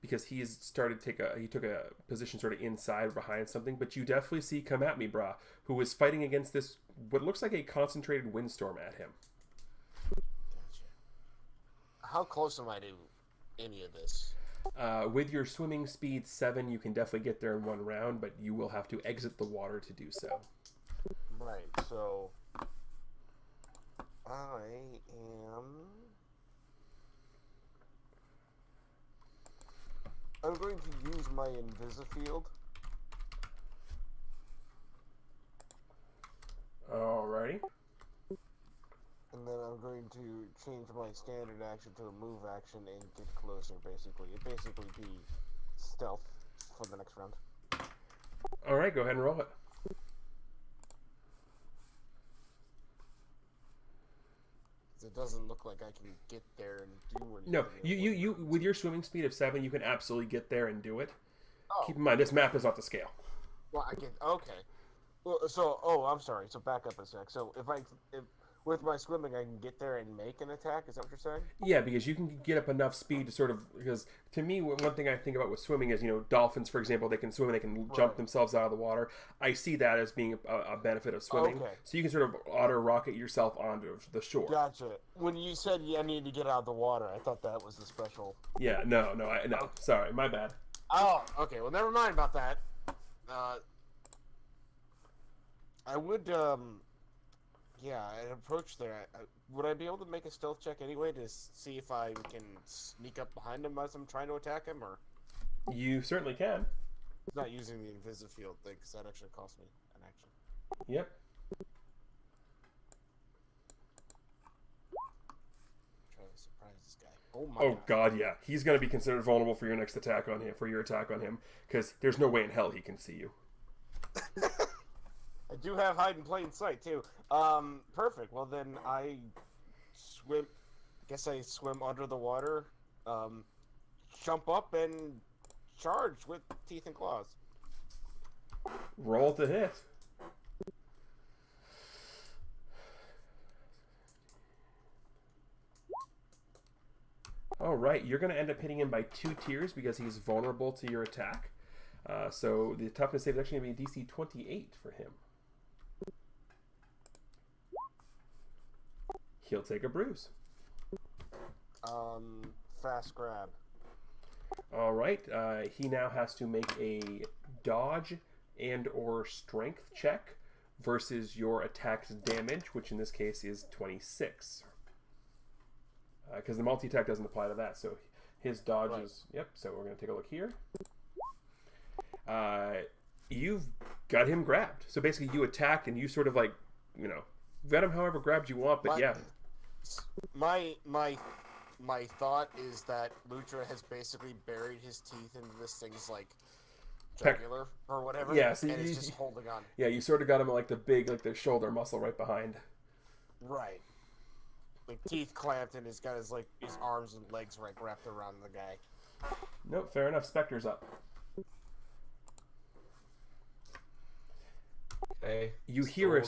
because he took a position sort of inside behind something, but you definitely see Come At Me Brah, who is fighting against this, what looks like a concentrated windstorm at him. Gotcha. How close am I to any of this? With your swimming speed 7, you can definitely get there in one round, but you will have to exit the water to do so. Right, so I am... I'm going to use my Invisifield. Alrighty. And then I'm going to change my standard action to a move action and get closer, basically. It basically be stealth for the next round. Alright, go ahead and roll it. It doesn't look like I can get there and do anything. No, you with your swimming speed of 7, you can absolutely get there and do it. Oh. Keep in mind, this map is not to scale. Well, I get okay. Well, I'm sorry. So back up a sec. So if with my swimming, I can get there and make an attack. Is that what you're saying? Yeah, because you can get up enough speed to sort of, because to me, one thing I think about with swimming is, dolphins, for example, they can swim and they can jump themselves out of the water. I see that as being a benefit of swimming. Okay. So you can sort of auto rocket yourself onto the shore. Gotcha. When you said I need to get out of the water, I thought that was the special. Yeah, no. Sorry, my bad. Oh, okay. Well, never mind about that. I would, I'd approach there. Would I be able to make a stealth check anyway to see if I can sneak up behind him as I'm trying to attack him, or? You certainly can. He's not using the invisifield thing, because that actually cost me an action. Yep. Try to surprise this guy. Oh my God, yeah. He's going to be considered vulnerable for your next attack on him, because there's no way in hell he can see you. I do have hide in plain sight too. Perfect. Well then I swim. I guess I swim under the water, jump up and charge with teeth and claws. Roll to hit. All right, you're going to end up hitting him by 2 tiers because he's vulnerable to your attack. So the toughness save is actually going to be DC 28 for him. He'll take a bruise. Fast grab. All right. He now has to make a dodge and/or strength check versus your attack's damage, which in this case is 26. Because the multi-attack doesn't apply to that, so his dodge is... Yep, so we're going to take a look here. You've got him grabbed. So basically you attacked and you sort of got him however grabbed you want, but yeah. My thought is that Lutra has basically buried his teeth into this thing's jugular or whatever. Yeah, so and he's just holding on. Yeah, you sort of got him the shoulder muscle right behind. Right. Teeth clamped, and he's got his arms and legs wrapped around the guy. Nope, fair enough. Spectre's up. Okay. You hear a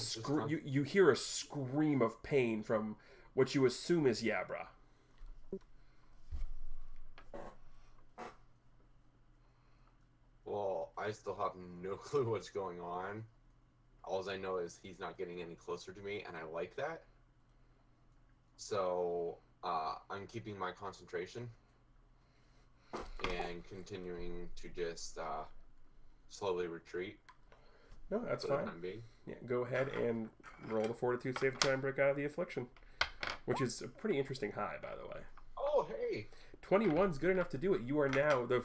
scream of pain from what you assume is Yabra. Well, I still have no clue what's going on. All I know is he's not getting any closer to me, and I like that. So, I'm keeping my concentration and continuing to just slowly retreat. No, that's fine. Yeah, go ahead and roll the fortitude save to try and break out of the affliction, which is a pretty interesting high, by the way. Oh, hey! 21's good enough to do it. You are now, the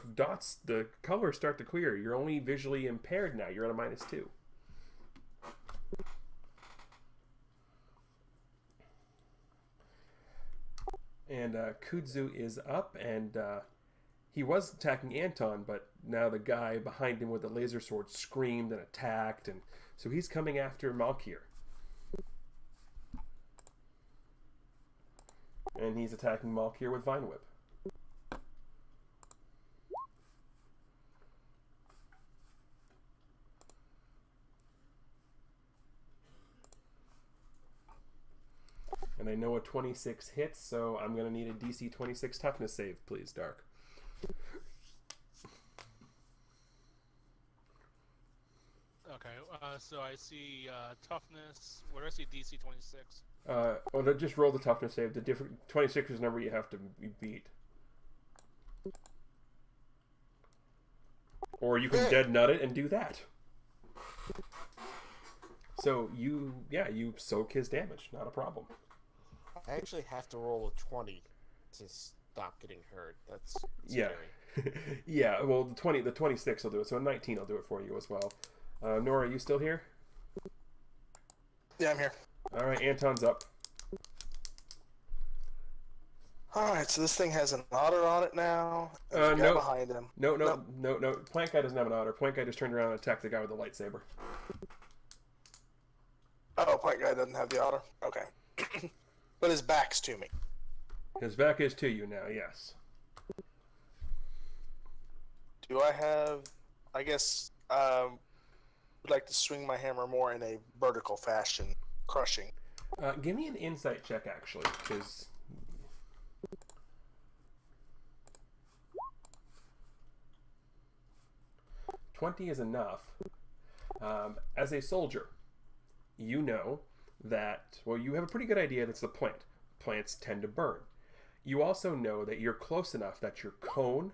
colors start to clear. You're only visually impaired now. You're at a -2. And Kudzu is up, and he was attacking Anton, but now the guy behind him with the laser sword screamed and attacked, and so he's coming after Malkir. And he's attacking Malkir with Vine Whip. And I know a 26 hits, so I'm going to need a DC 26 toughness save, please, Dark. Okay, so I see toughness. Where do I see DC 26? Well, just roll the toughness save. The different 26 is the number you have to beat. Or you can dead nut it and do that. So you soak his damage, not a problem. I actually have to roll a 20 to stop getting hurt. That's yeah, scary. Yeah. Well, the 26 will do it. So a 19 will do it for you as well. Nora, are you still here? Yeah, I'm here. All right, Anton's up. All right, so this thing has an otter on it now. No. Guy behind him. No. Plant guy doesn't have an otter. Plant guy just turned around and attacked the guy with the lightsaber. Oh, Plant guy doesn't have the otter. Okay. But his back's to me. His back is to you now, yes. Do I have... I guess would like to swing my hammer more in a vertical fashion, crushing. Give me an insight check, actually, because... 20 is enough. As a soldier, you know that, well, you have a pretty good idea that's the plant. Plants tend to burn. You also know that you're close enough that your cone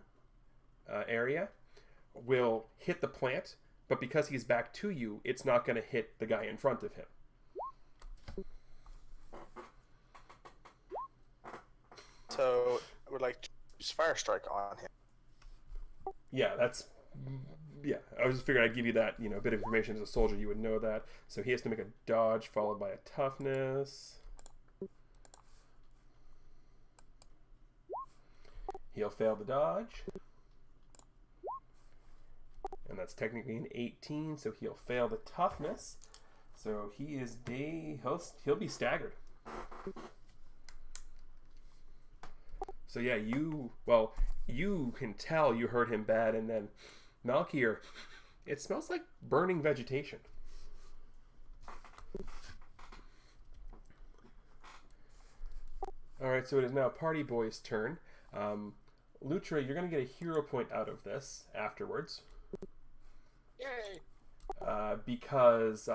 area will hit the plant, but because he's back to you, it's not going to hit the guy in front of him. So I would like to use Fire Strike on him. Yeah, that's... Yeah, I was just figuring I'd give you that, bit of information as a soldier. You would know that. So he has to make a dodge followed by a toughness. He'll fail the dodge. And that's technically an 18, so he'll fail the toughness. So he is he'll be staggered. So yeah, you can tell you hurt him bad, and then Malkier, it smells like burning vegetation. Alright, so it is now Party Boy's turn. Lutra, you're going to get a hero point out of this afterwards. Yay! Because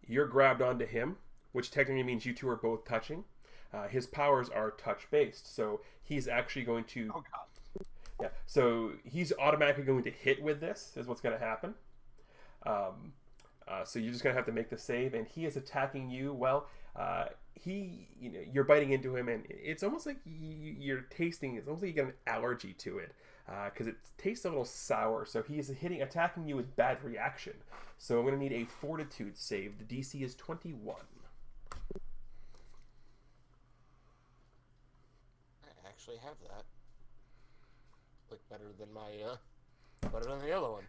you're grabbed onto him, which technically means you two are both touching. His powers are touch-based, so he's actually going to... Oh, God. Yeah, so he's automatically going to hit with this, is what's going to happen. So you're just going to have to make the save, and he is attacking you. Well, you're biting into him, and it's almost like you're tasting, it's almost like you get an allergy to it, because it tastes a little sour. So he is attacking you with bad reaction. So I'm going to need a fortitude save. The DC is 21. I actually have that. Like better than the other one.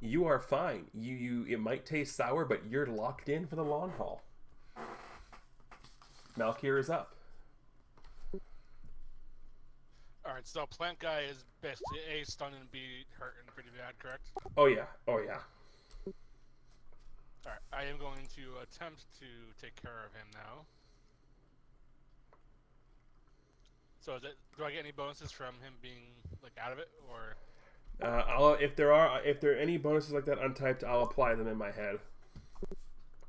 You are fine. It might taste sour, but you're locked in for the long haul. Malkier is up. Alright, so plant guy is basically A, stunned and B, hurting pretty bad, correct? Oh yeah. Alright, I am going to attempt to take care of him now. So do I get any bonuses from him being out of it, or? If there are any bonuses like that untyped, I'll apply them in my head.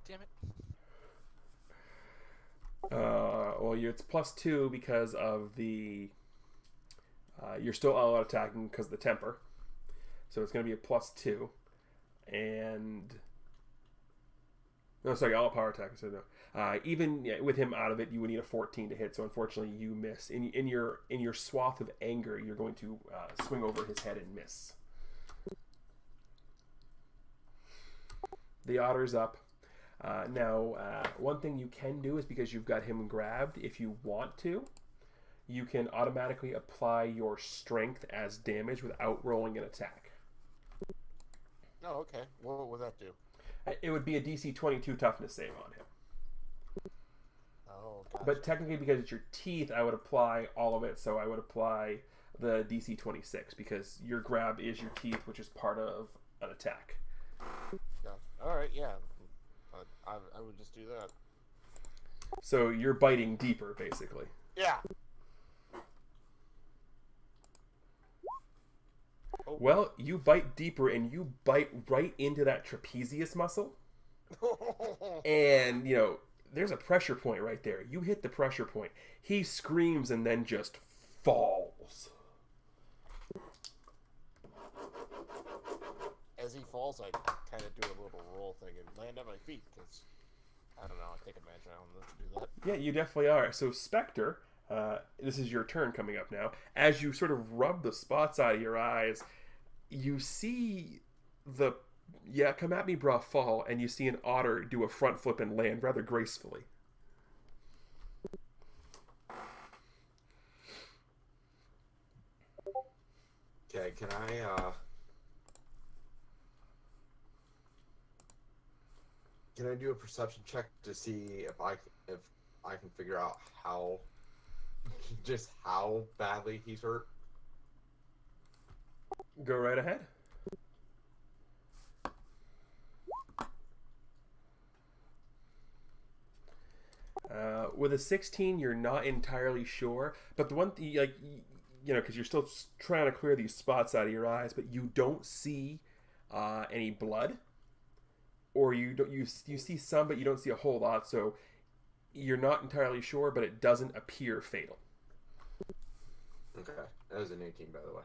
Damn it. Well, it's +2 because of the. You're still all out attacking because of the temper, so it's going to be a +2, and. No, sorry, all power attack. So no. Even with him out of it, you would need a 14 to hit. So unfortunately, you miss. In your swath of anger, you're going to swing over his head and miss. The otter's up. Now, one thing you can do is, because you've got him grabbed, if you want to, you can automatically apply your strength as damage without rolling an attack. Oh, okay. What would that do? It would be a DC 22 toughness save on him. Oh, gotcha. But technically, because it's your teeth, I would apply all of it. So I would apply the DC 26 because your grab is your teeth, which is part of an attack. Yeah. All right, yeah. I would just do that. So you're biting deeper, basically. Yeah. Oh. Well, you bite deeper, and you bite right into that trapezius muscle. And, there's a pressure point right there. You hit the pressure point. He screams and then just falls. As he falls, I kind of do a little roll thing and land on my feet, because, I don't know, I take advantage of to do that. Yeah, you definitely are. So, Spectre, this is your turn coming up now. As you sort of rub the spots out of your eyes, you see the come at me, brah, fall, and you see an otter do a front flip and land rather gracefully. Okay, can I Can I do a perception check to see if I can figure out just how badly he's hurt? Go right ahead. With a 16, you're not entirely sure, but the one thing, like, you know, because you're still trying to clear these spots out of your eyes, but you don't see any blood, or you see some, but you don't see a whole lot, so you're not entirely sure, but it doesn't appear fatal. Okay, that was an 18, by the way,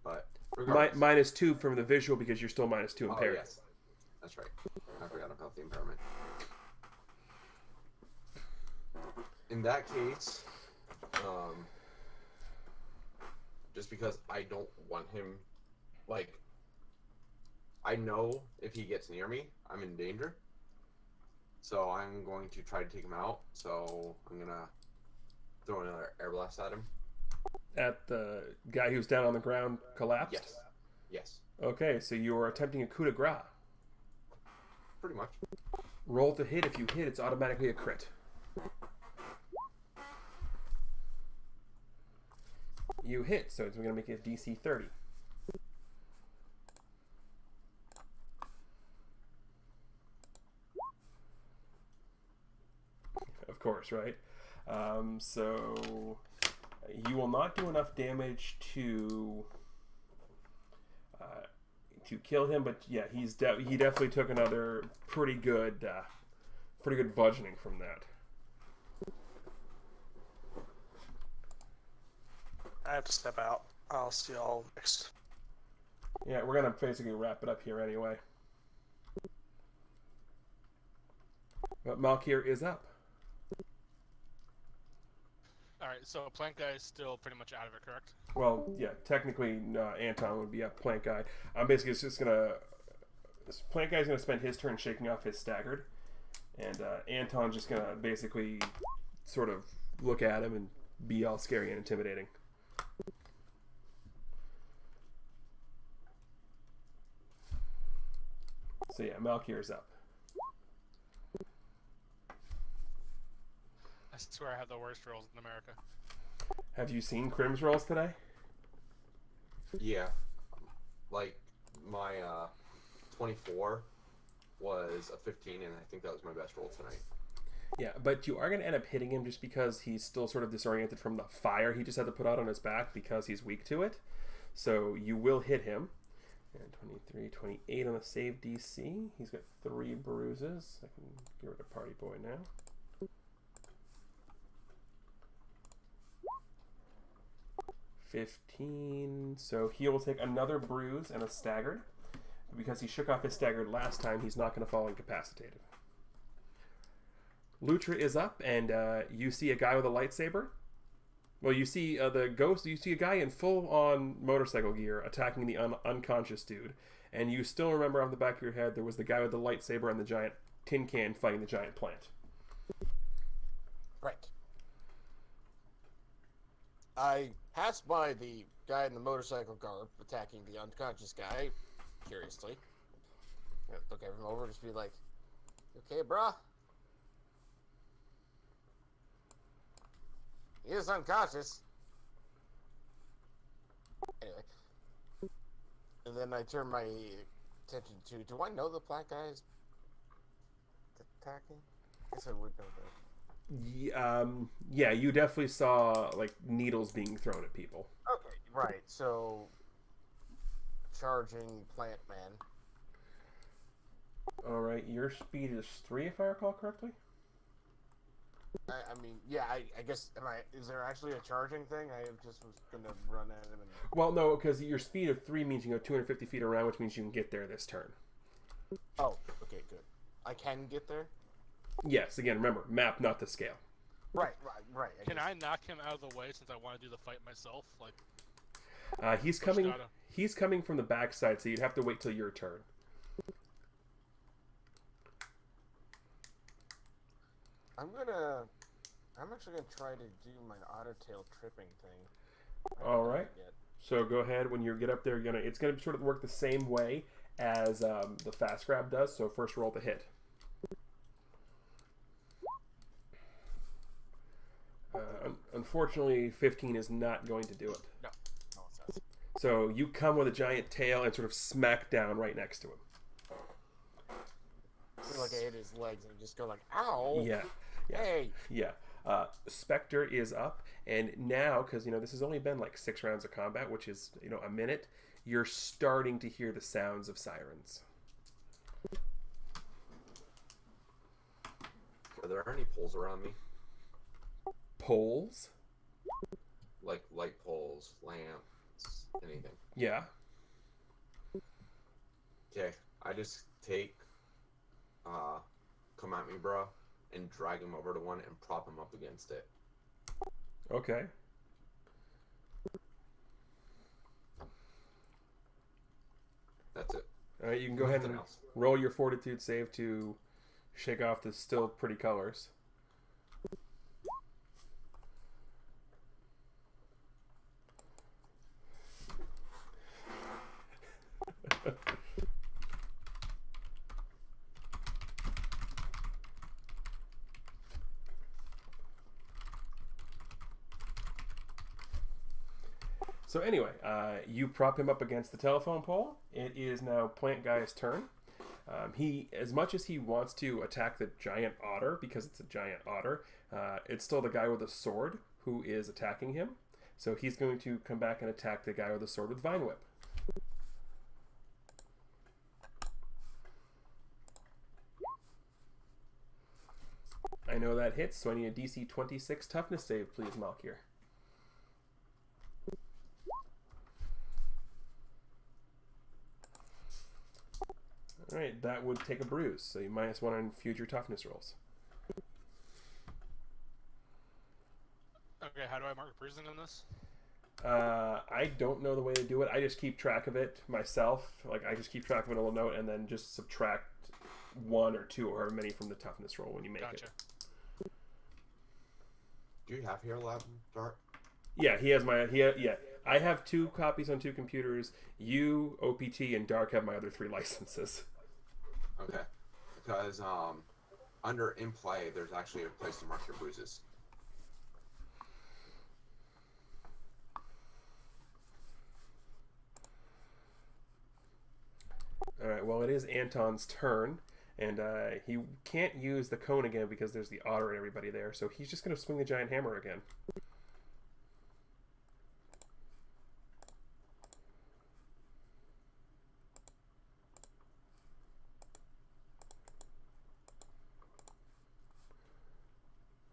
but -2 from the visual because you're still -2 impaired. Oh, yes. That's right. I forgot about the impairment. In that case, just because I don't want him, like, I know if he gets near me, I'm in danger. So I'm going to try to take him out. So I'm going to throw another air blast at him. At the guy who's down on the ground collapsed? Yes. Yes. Okay, so you're attempting a coup de grace. Pretty much. Roll to hit. If you hit, it's automatically a crit. You hit, so it's going to make it DC 30. Of course, right? So you will not do enough damage to kill him, but yeah, he definitely took another pretty good bludgeoning from that. I have to step out. I'll see y'all next. Yeah, we're gonna basically wrap it up here anyway. But Malkir is up. Alright, so Plant Guy is still pretty much out of it, correct? Well, yeah, technically Anton would be up. Plant Guy. I'm basically just gonna. Plant Guy's gonna spend his turn shaking off his staggered, and Anton's just gonna basically sort of look at him and be all scary and intimidating. So yeah, Malkir's up. I swear I have the worst rolls in America. Have you seen Crim's rolls today? Yeah. Like, my 24 was a 15, and I think that was my best roll tonight. Yeah, but you are going to end up hitting him just because he's still sort of disoriented from the fire he just had to put out on his back because he's weak to it. So you will hit him. And 23, 28 on the save DC. He's got 3 bruises. I can get rid of Party Boy now. 15. So he will take another bruise and a staggered. Because he shook off his staggered last time, he's not going to fall incapacitated. Lutra is up, and you see a guy with a lightsaber. Well, you see the ghost. You see a guy in full-on motorcycle gear attacking the unconscious dude, and you still remember off the back of your head there was the guy with the lightsaber and the giant tin can fighting the giant plant. Right. I passed by the guy in the motorcycle garb attacking the unconscious guy, curiously. I look at him over, just be like, "Okay, brah." He is unconscious. Anyway. And then I turn my attention to, do I know the black guy is attacking? I guess I would know that. Yeah, you definitely saw, like, needles being thrown at people. Okay, right. So, charging Plant Man. Alright, your speed is 3, if I recall correctly? I mean, yeah, I guess, is there actually a charging thing? I just was going to run at him and... Well, no, because your speed of 3 means you can go 250 feet around, which means you can get there this turn. Oh, okay, good. I can get there? Yes, again, remember, map, not to scale. Right. Can I knock him out of the way since I want to do the fight myself? He's coming from the backside, so you'd have to wait till your turn. I'm actually gonna try to do my otter tail tripping thing. All right. So go ahead when you get up there. It's gonna sort of work the same way as the fast grab does. So first roll to hit. unfortunately, 15 is not going to do it. No, it says. So you come with a giant tail and sort of smack down right next to him. I feel like I hit his legs and just go like, ow! Yeah. Hey! Yeah. Spectre is up, and now, because, this has only been like 6 rounds of combat, which is, a minute, you're starting to hear the sounds of sirens. Are there any poles around me? Poles? Like light poles, lamps, anything? Yeah. Okay, I just take, come at me, bro, and drag him over to one and prop him up against it. Okay. That's it. All right, you can go ahead and Nothing else. roll your fortitude save to shake off the still pretty colors. So anyway, you prop him up against the telephone pole. It is now Plant Guy's turn. He, as much as he wants to attack the giant otter, because it's a giant otter, it's still the guy with a sword who is attacking him. So he's going to come back and attack the guy with the sword with Vine Whip. I know that hits, so I need a DC 26 toughness save, please, Malkir. Alright, that would take a bruise, so you -1 on future toughness rolls. Okay, how do I mark bruising on this? I don't know the way to do it. I just keep track of it myself. Like, I just keep track of it in a little note and then just subtract 1 or 2 or however many from the toughness roll when you make Gotcha. it. Do you have Hero Lab, Dart? Yeah, yeah. I have 2 copies on 2 computers. You, OPT, and Dark have my other 3 licenses. Okay. Because, under in play, there's actually a place to mark your bruises. Alright, well, it is Anton's turn, and he can't use the cone again because there's the otter and everybody there, so he's just going to swing the giant hammer again.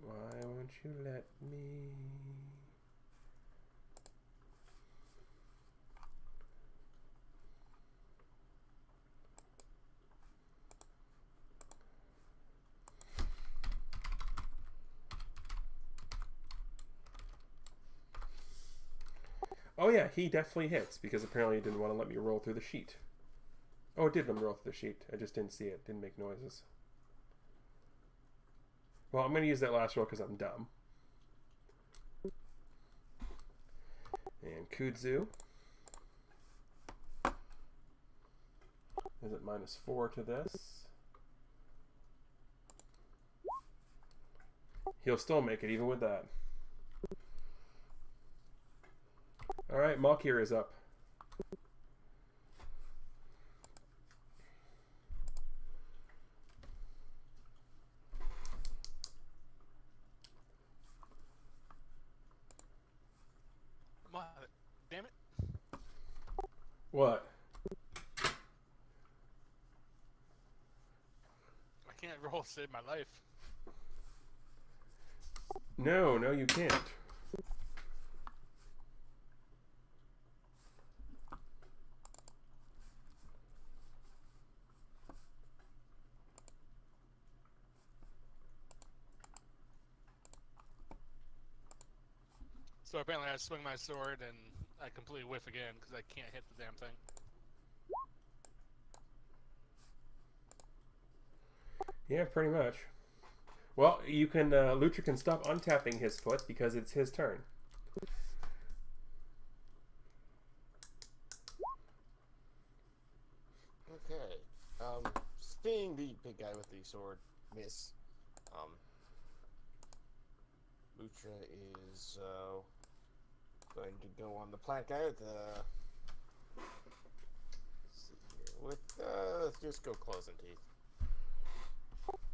Why won't you let me... Oh yeah, he definitely hits, because apparently he didn't want to let me roll through the sheet. Oh, it did let me roll through the sheet. I just didn't see it. Didn't make noises. Well, I'm going to use that last roll because I'm dumb. And Kudzu. Is it -4 to this? He'll still make it even with that. Alright, Malkir is up. Damn it. What? I can't roll to save my life. No, you can't. So apparently I swing my sword and I completely whiff again because I can't hit the damn thing. Yeah, pretty much. Well, you can, Lucha can stop untapping his foot because it's his turn. Okay. Seeing the big guy with the sword miss, Lucha is going to go on the plant guy with let's just go claws and teeth.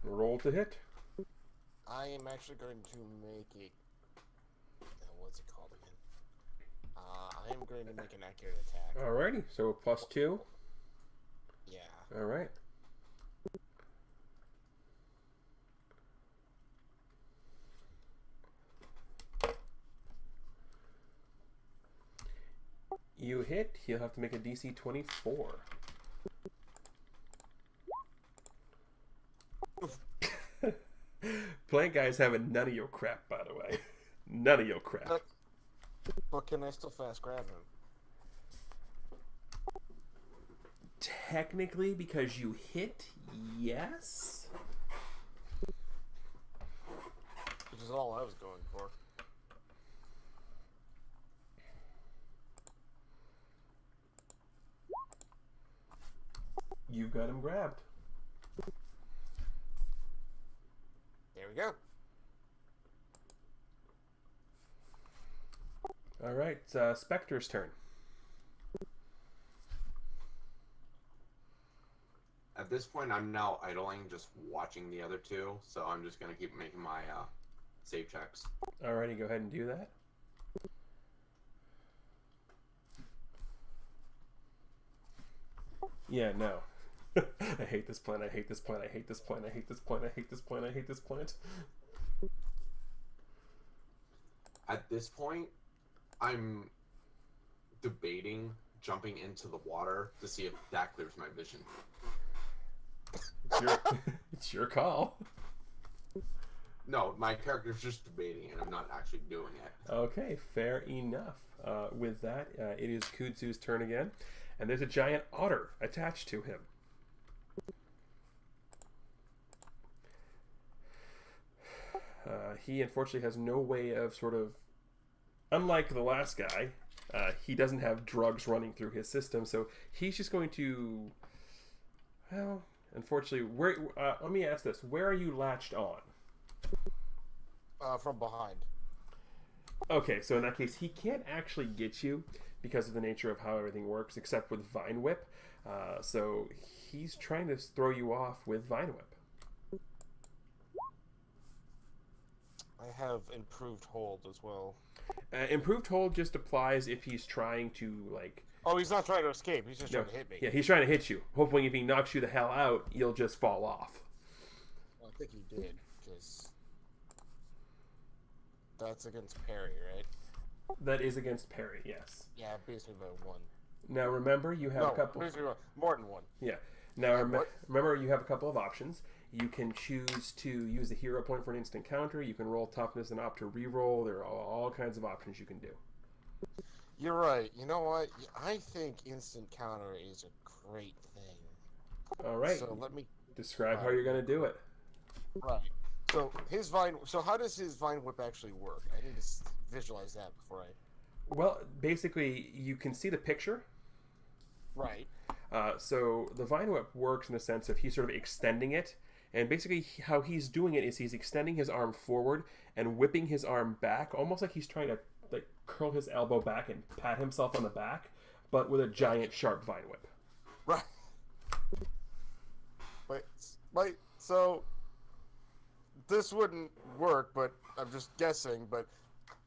Roll to hit. I am actually going to make a what's it called again? I am going to make an accurate attack. Alrighty, so +2. Yeah. Alright. You hit, he'll have to make a DC 24. Plant guy's having none of your crap, by the way. None of your crap. But can I still fast grab him? Technically, because you hit, yes. Which is all I was going for. You got him grabbed. There we go. Alright, Spectre's turn. At this point, I'm now idling, just watching the other two, so I'm just going to keep making my save checks. Alrighty, go ahead and do that. Yeah, no. I hate this plant, I hate this plant, I hate this plant, I hate this plant, I hate this plant, I hate this plant. At this point, I'm debating jumping into the water to see if that clears my vision. It's your call. No, my character's just debating, and I'm not actually doing it. Okay, fair enough. With that, it is Kudzu's turn again, and there's a giant otter attached to him. He unfortunately has no way of unlike the last guy, he doesn't have drugs running through his system, so he's just going to, well, unfortunately, let me ask this, where are you latched on? From behind. Okay, so in that case, he can't actually get you because of the nature of how everything works, except with Vine Whip, so he's trying to throw you off with Vine Whip. I have improved hold as well. Improved hold just applies if he's trying to, like... Oh, he's not trying to escape. He's just trying to hit me. Yeah, he's trying to hit you. Hopefully if he knocks you the hell out, you'll just fall off. Well, I think he did, because... That's against parry, right? That is against parry, yes. Yeah, it beats me by 1. Now remember, you have a couple... No, it beats me by more than 1. Yeah. Now remember, you have a couple of options. You can choose to use a hero point for an instant counter. You can roll toughness and opt to reroll. There are all kinds of options you can do. You're right. You know what? I think instant counter is a great thing. All right. So let me describe how you're going to do it. Right. So his vine. So how does his vine whip actually work? I need to visualize that before I. Well, basically, you can see the picture. Right. So the vine whip works in the sense of he's sort of extending it. And basically how he's doing it is he's extending his arm forward and whipping his arm back, almost like he's trying to like curl his elbow back and pat himself on the back, but with a giant sharp vine whip. Right. Wait, so this wouldn't work, but I'm just guessing, but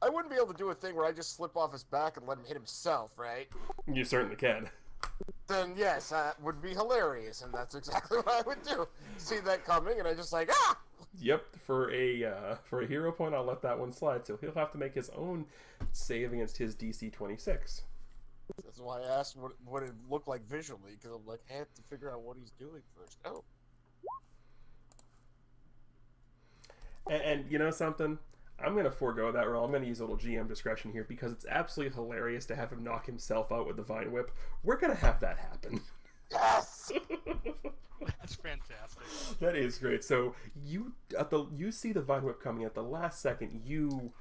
I wouldn't be able to do a thing where I just slip off his back and let him hit himself, right? You certainly can. Then yes, that would be hilarious, and that's exactly what I would do. See that coming, and I just like, ah! Yep, for a hero point, I'll let that one slide. So he'll have to make his own save against his DC 26. That's why I asked what it looked like visually, because I'm like, I have to figure out what he's doing first. Oh. And you know something? I'm going to forego that roll. I'm going to use a little GM discretion here because it's absolutely hilarious to have him knock himself out with the Vine Whip. We're going to have that happen. Yes! That's fantastic. That is great. So you see the Vine Whip coming at the last second. You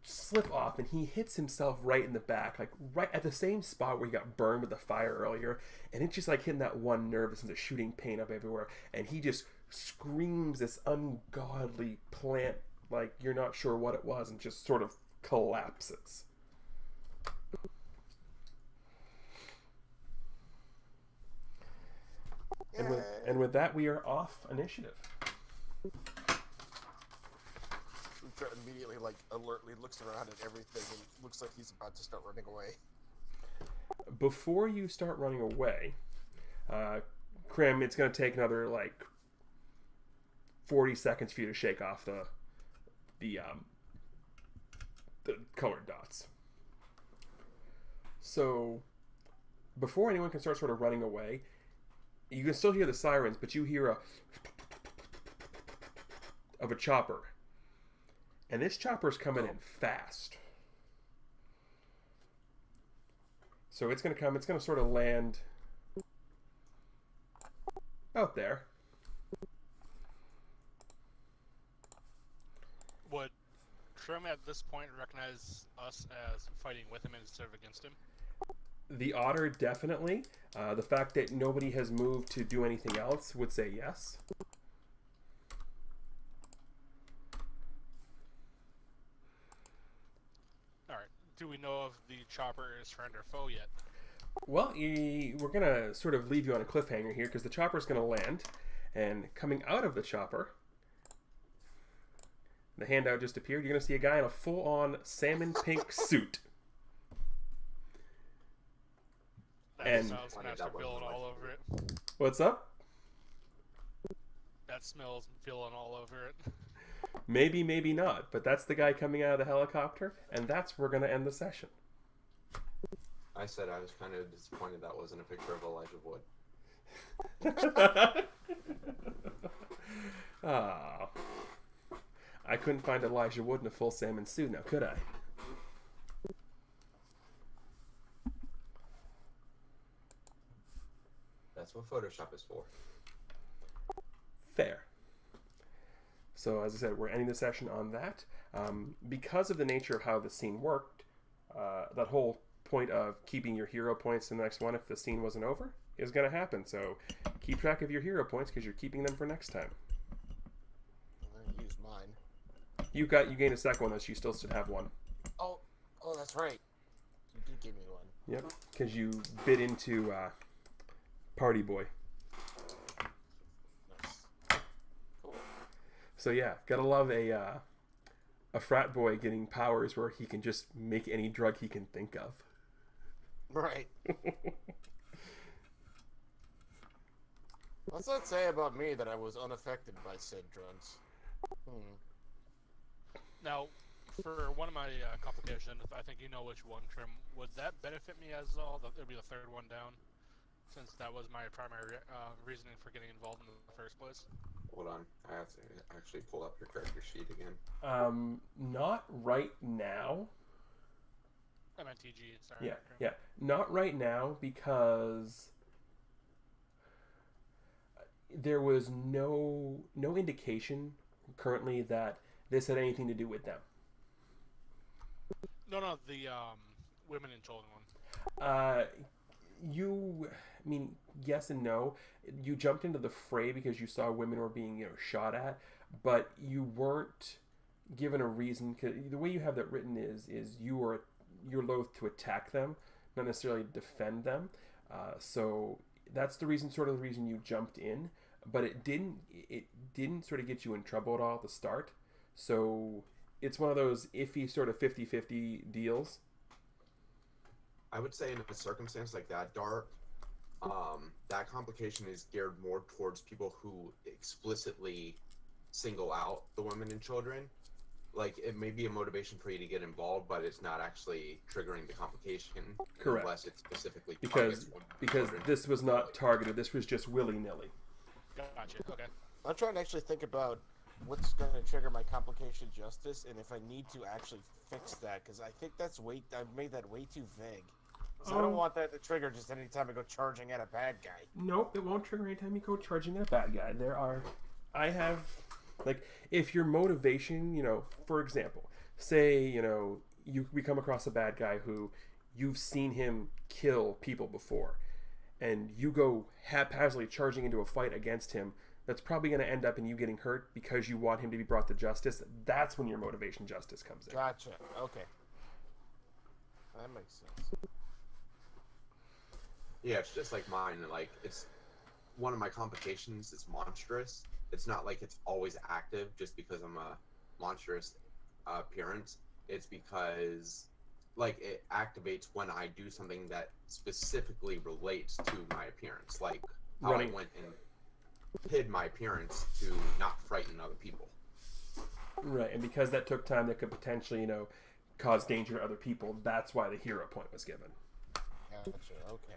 slip off and he hits himself right in the back, like right at the same spot where he got burned with the fire earlier. And it's just like hitting that one nerve. It's shooting pain up everywhere. And he just screams this ungodly plant like you're not sure what it was and just sort of collapses. And with that, we are off initiative. Ultra immediately, like, alertly looks around at everything and looks like he's about to start running away. Before you start running away, Krim, it's going to take another, like, 40 seconds for you to shake off the colored dots. So, before anyone can start sort of running away, you can still hear the sirens, but you hear of a chopper. And this chopper's coming in fast. So it's going to come, it's going to sort of land out there. Would Trim at this point recognize us as fighting with him instead of against him? The otter, definitely. The fact that nobody has moved to do anything else would say yes. Alright. Do we know if the chopper is friend or foe yet? Well, we're going to sort of leave you on a cliffhanger here because the chopper's going to land. And coming out of the chopper, the handout just appeared. You're going to see a guy in a full-on salmon pink suit. That smells master villain all over it. What's up? That smells villain all over it. Maybe, maybe not. But that's the guy coming out of the helicopter, and that's where we're going to end the session. I said I was kind of disappointed that wasn't a picture of Elijah Wood. Ah, I couldn't find Elijah Wood in a full salmon suit now, could I? That's what Photoshop is for. Fair. So, as I said, we're ending the session on that. Because of the nature of how the scene worked, that whole point of keeping your hero points to the next one if the scene wasn't over is going to happen. So, keep track of your hero points because you're keeping them for next time. I'm going to use mine. You gained a second one, though, so you still should have one. Oh, that's right. You did give me one. Yep, because you bit into Party Boy. Nice. Cool. So yeah, gotta love a frat boy getting powers where he can just make any drug he can think of. Right. What's that say about me that I was unaffected by said drugs? Now, for one of my complications, I think you know which one, Trim. Would that benefit me as well? It would be the third one down, since that was my primary reasoning for getting involved in the first place. Hold on, I have to actually pull up your character sheet again. Not right now. MNTG, sorry. Yeah. Not right now because there was no indication currently that this had anything to do with them. No, the women and children one. I mean, yes and no. You jumped into the fray because you saw women were being, shot at, but you weren't given a reason. Cause the way you have that written is you're loath to attack them, not necessarily defend them. So that's the reason you jumped in, but it didn't sort of get you in trouble at all at the start. So it's one of those iffy sort of 50-50 deals. I would say in a circumstance like that, Dart, that complication is geared more towards people who explicitly single out the women and children. Like, it may be a motivation for you to get involved, but it's not actually triggering the complication. Correct. Unless it specifically because women and because children. this was not targeted. This was just willy-nilly. Gotcha. Okay. I'm trying to actually think about what's going to trigger my complication justice, and if I need to actually fix that, because I think I've made that way too vague. So I don't want that to trigger just any time I go charging at a bad guy. Nope, it won't trigger anytime you go charging at a bad guy. If your motivation, for example, say, we come across a bad guy who you've seen him kill people before, and you go haphazardly charging into a fight against him, that's probably going to end up in you getting hurt because you want him to be brought to justice, that's when your motivation justice comes in. Gotcha. Okay. That makes sense. Yeah, it's just like mine. Like, it's one of my complications is monstrous. It's not like it's always active just because I'm a monstrous appearance. It's because, like, it activates when I do something that specifically relates to my appearance. Like, how I went and hid my appearance to not frighten other people. Right, and because that took time that could potentially, cause danger to other people, that's why the hero point was given. Gotcha. Okay.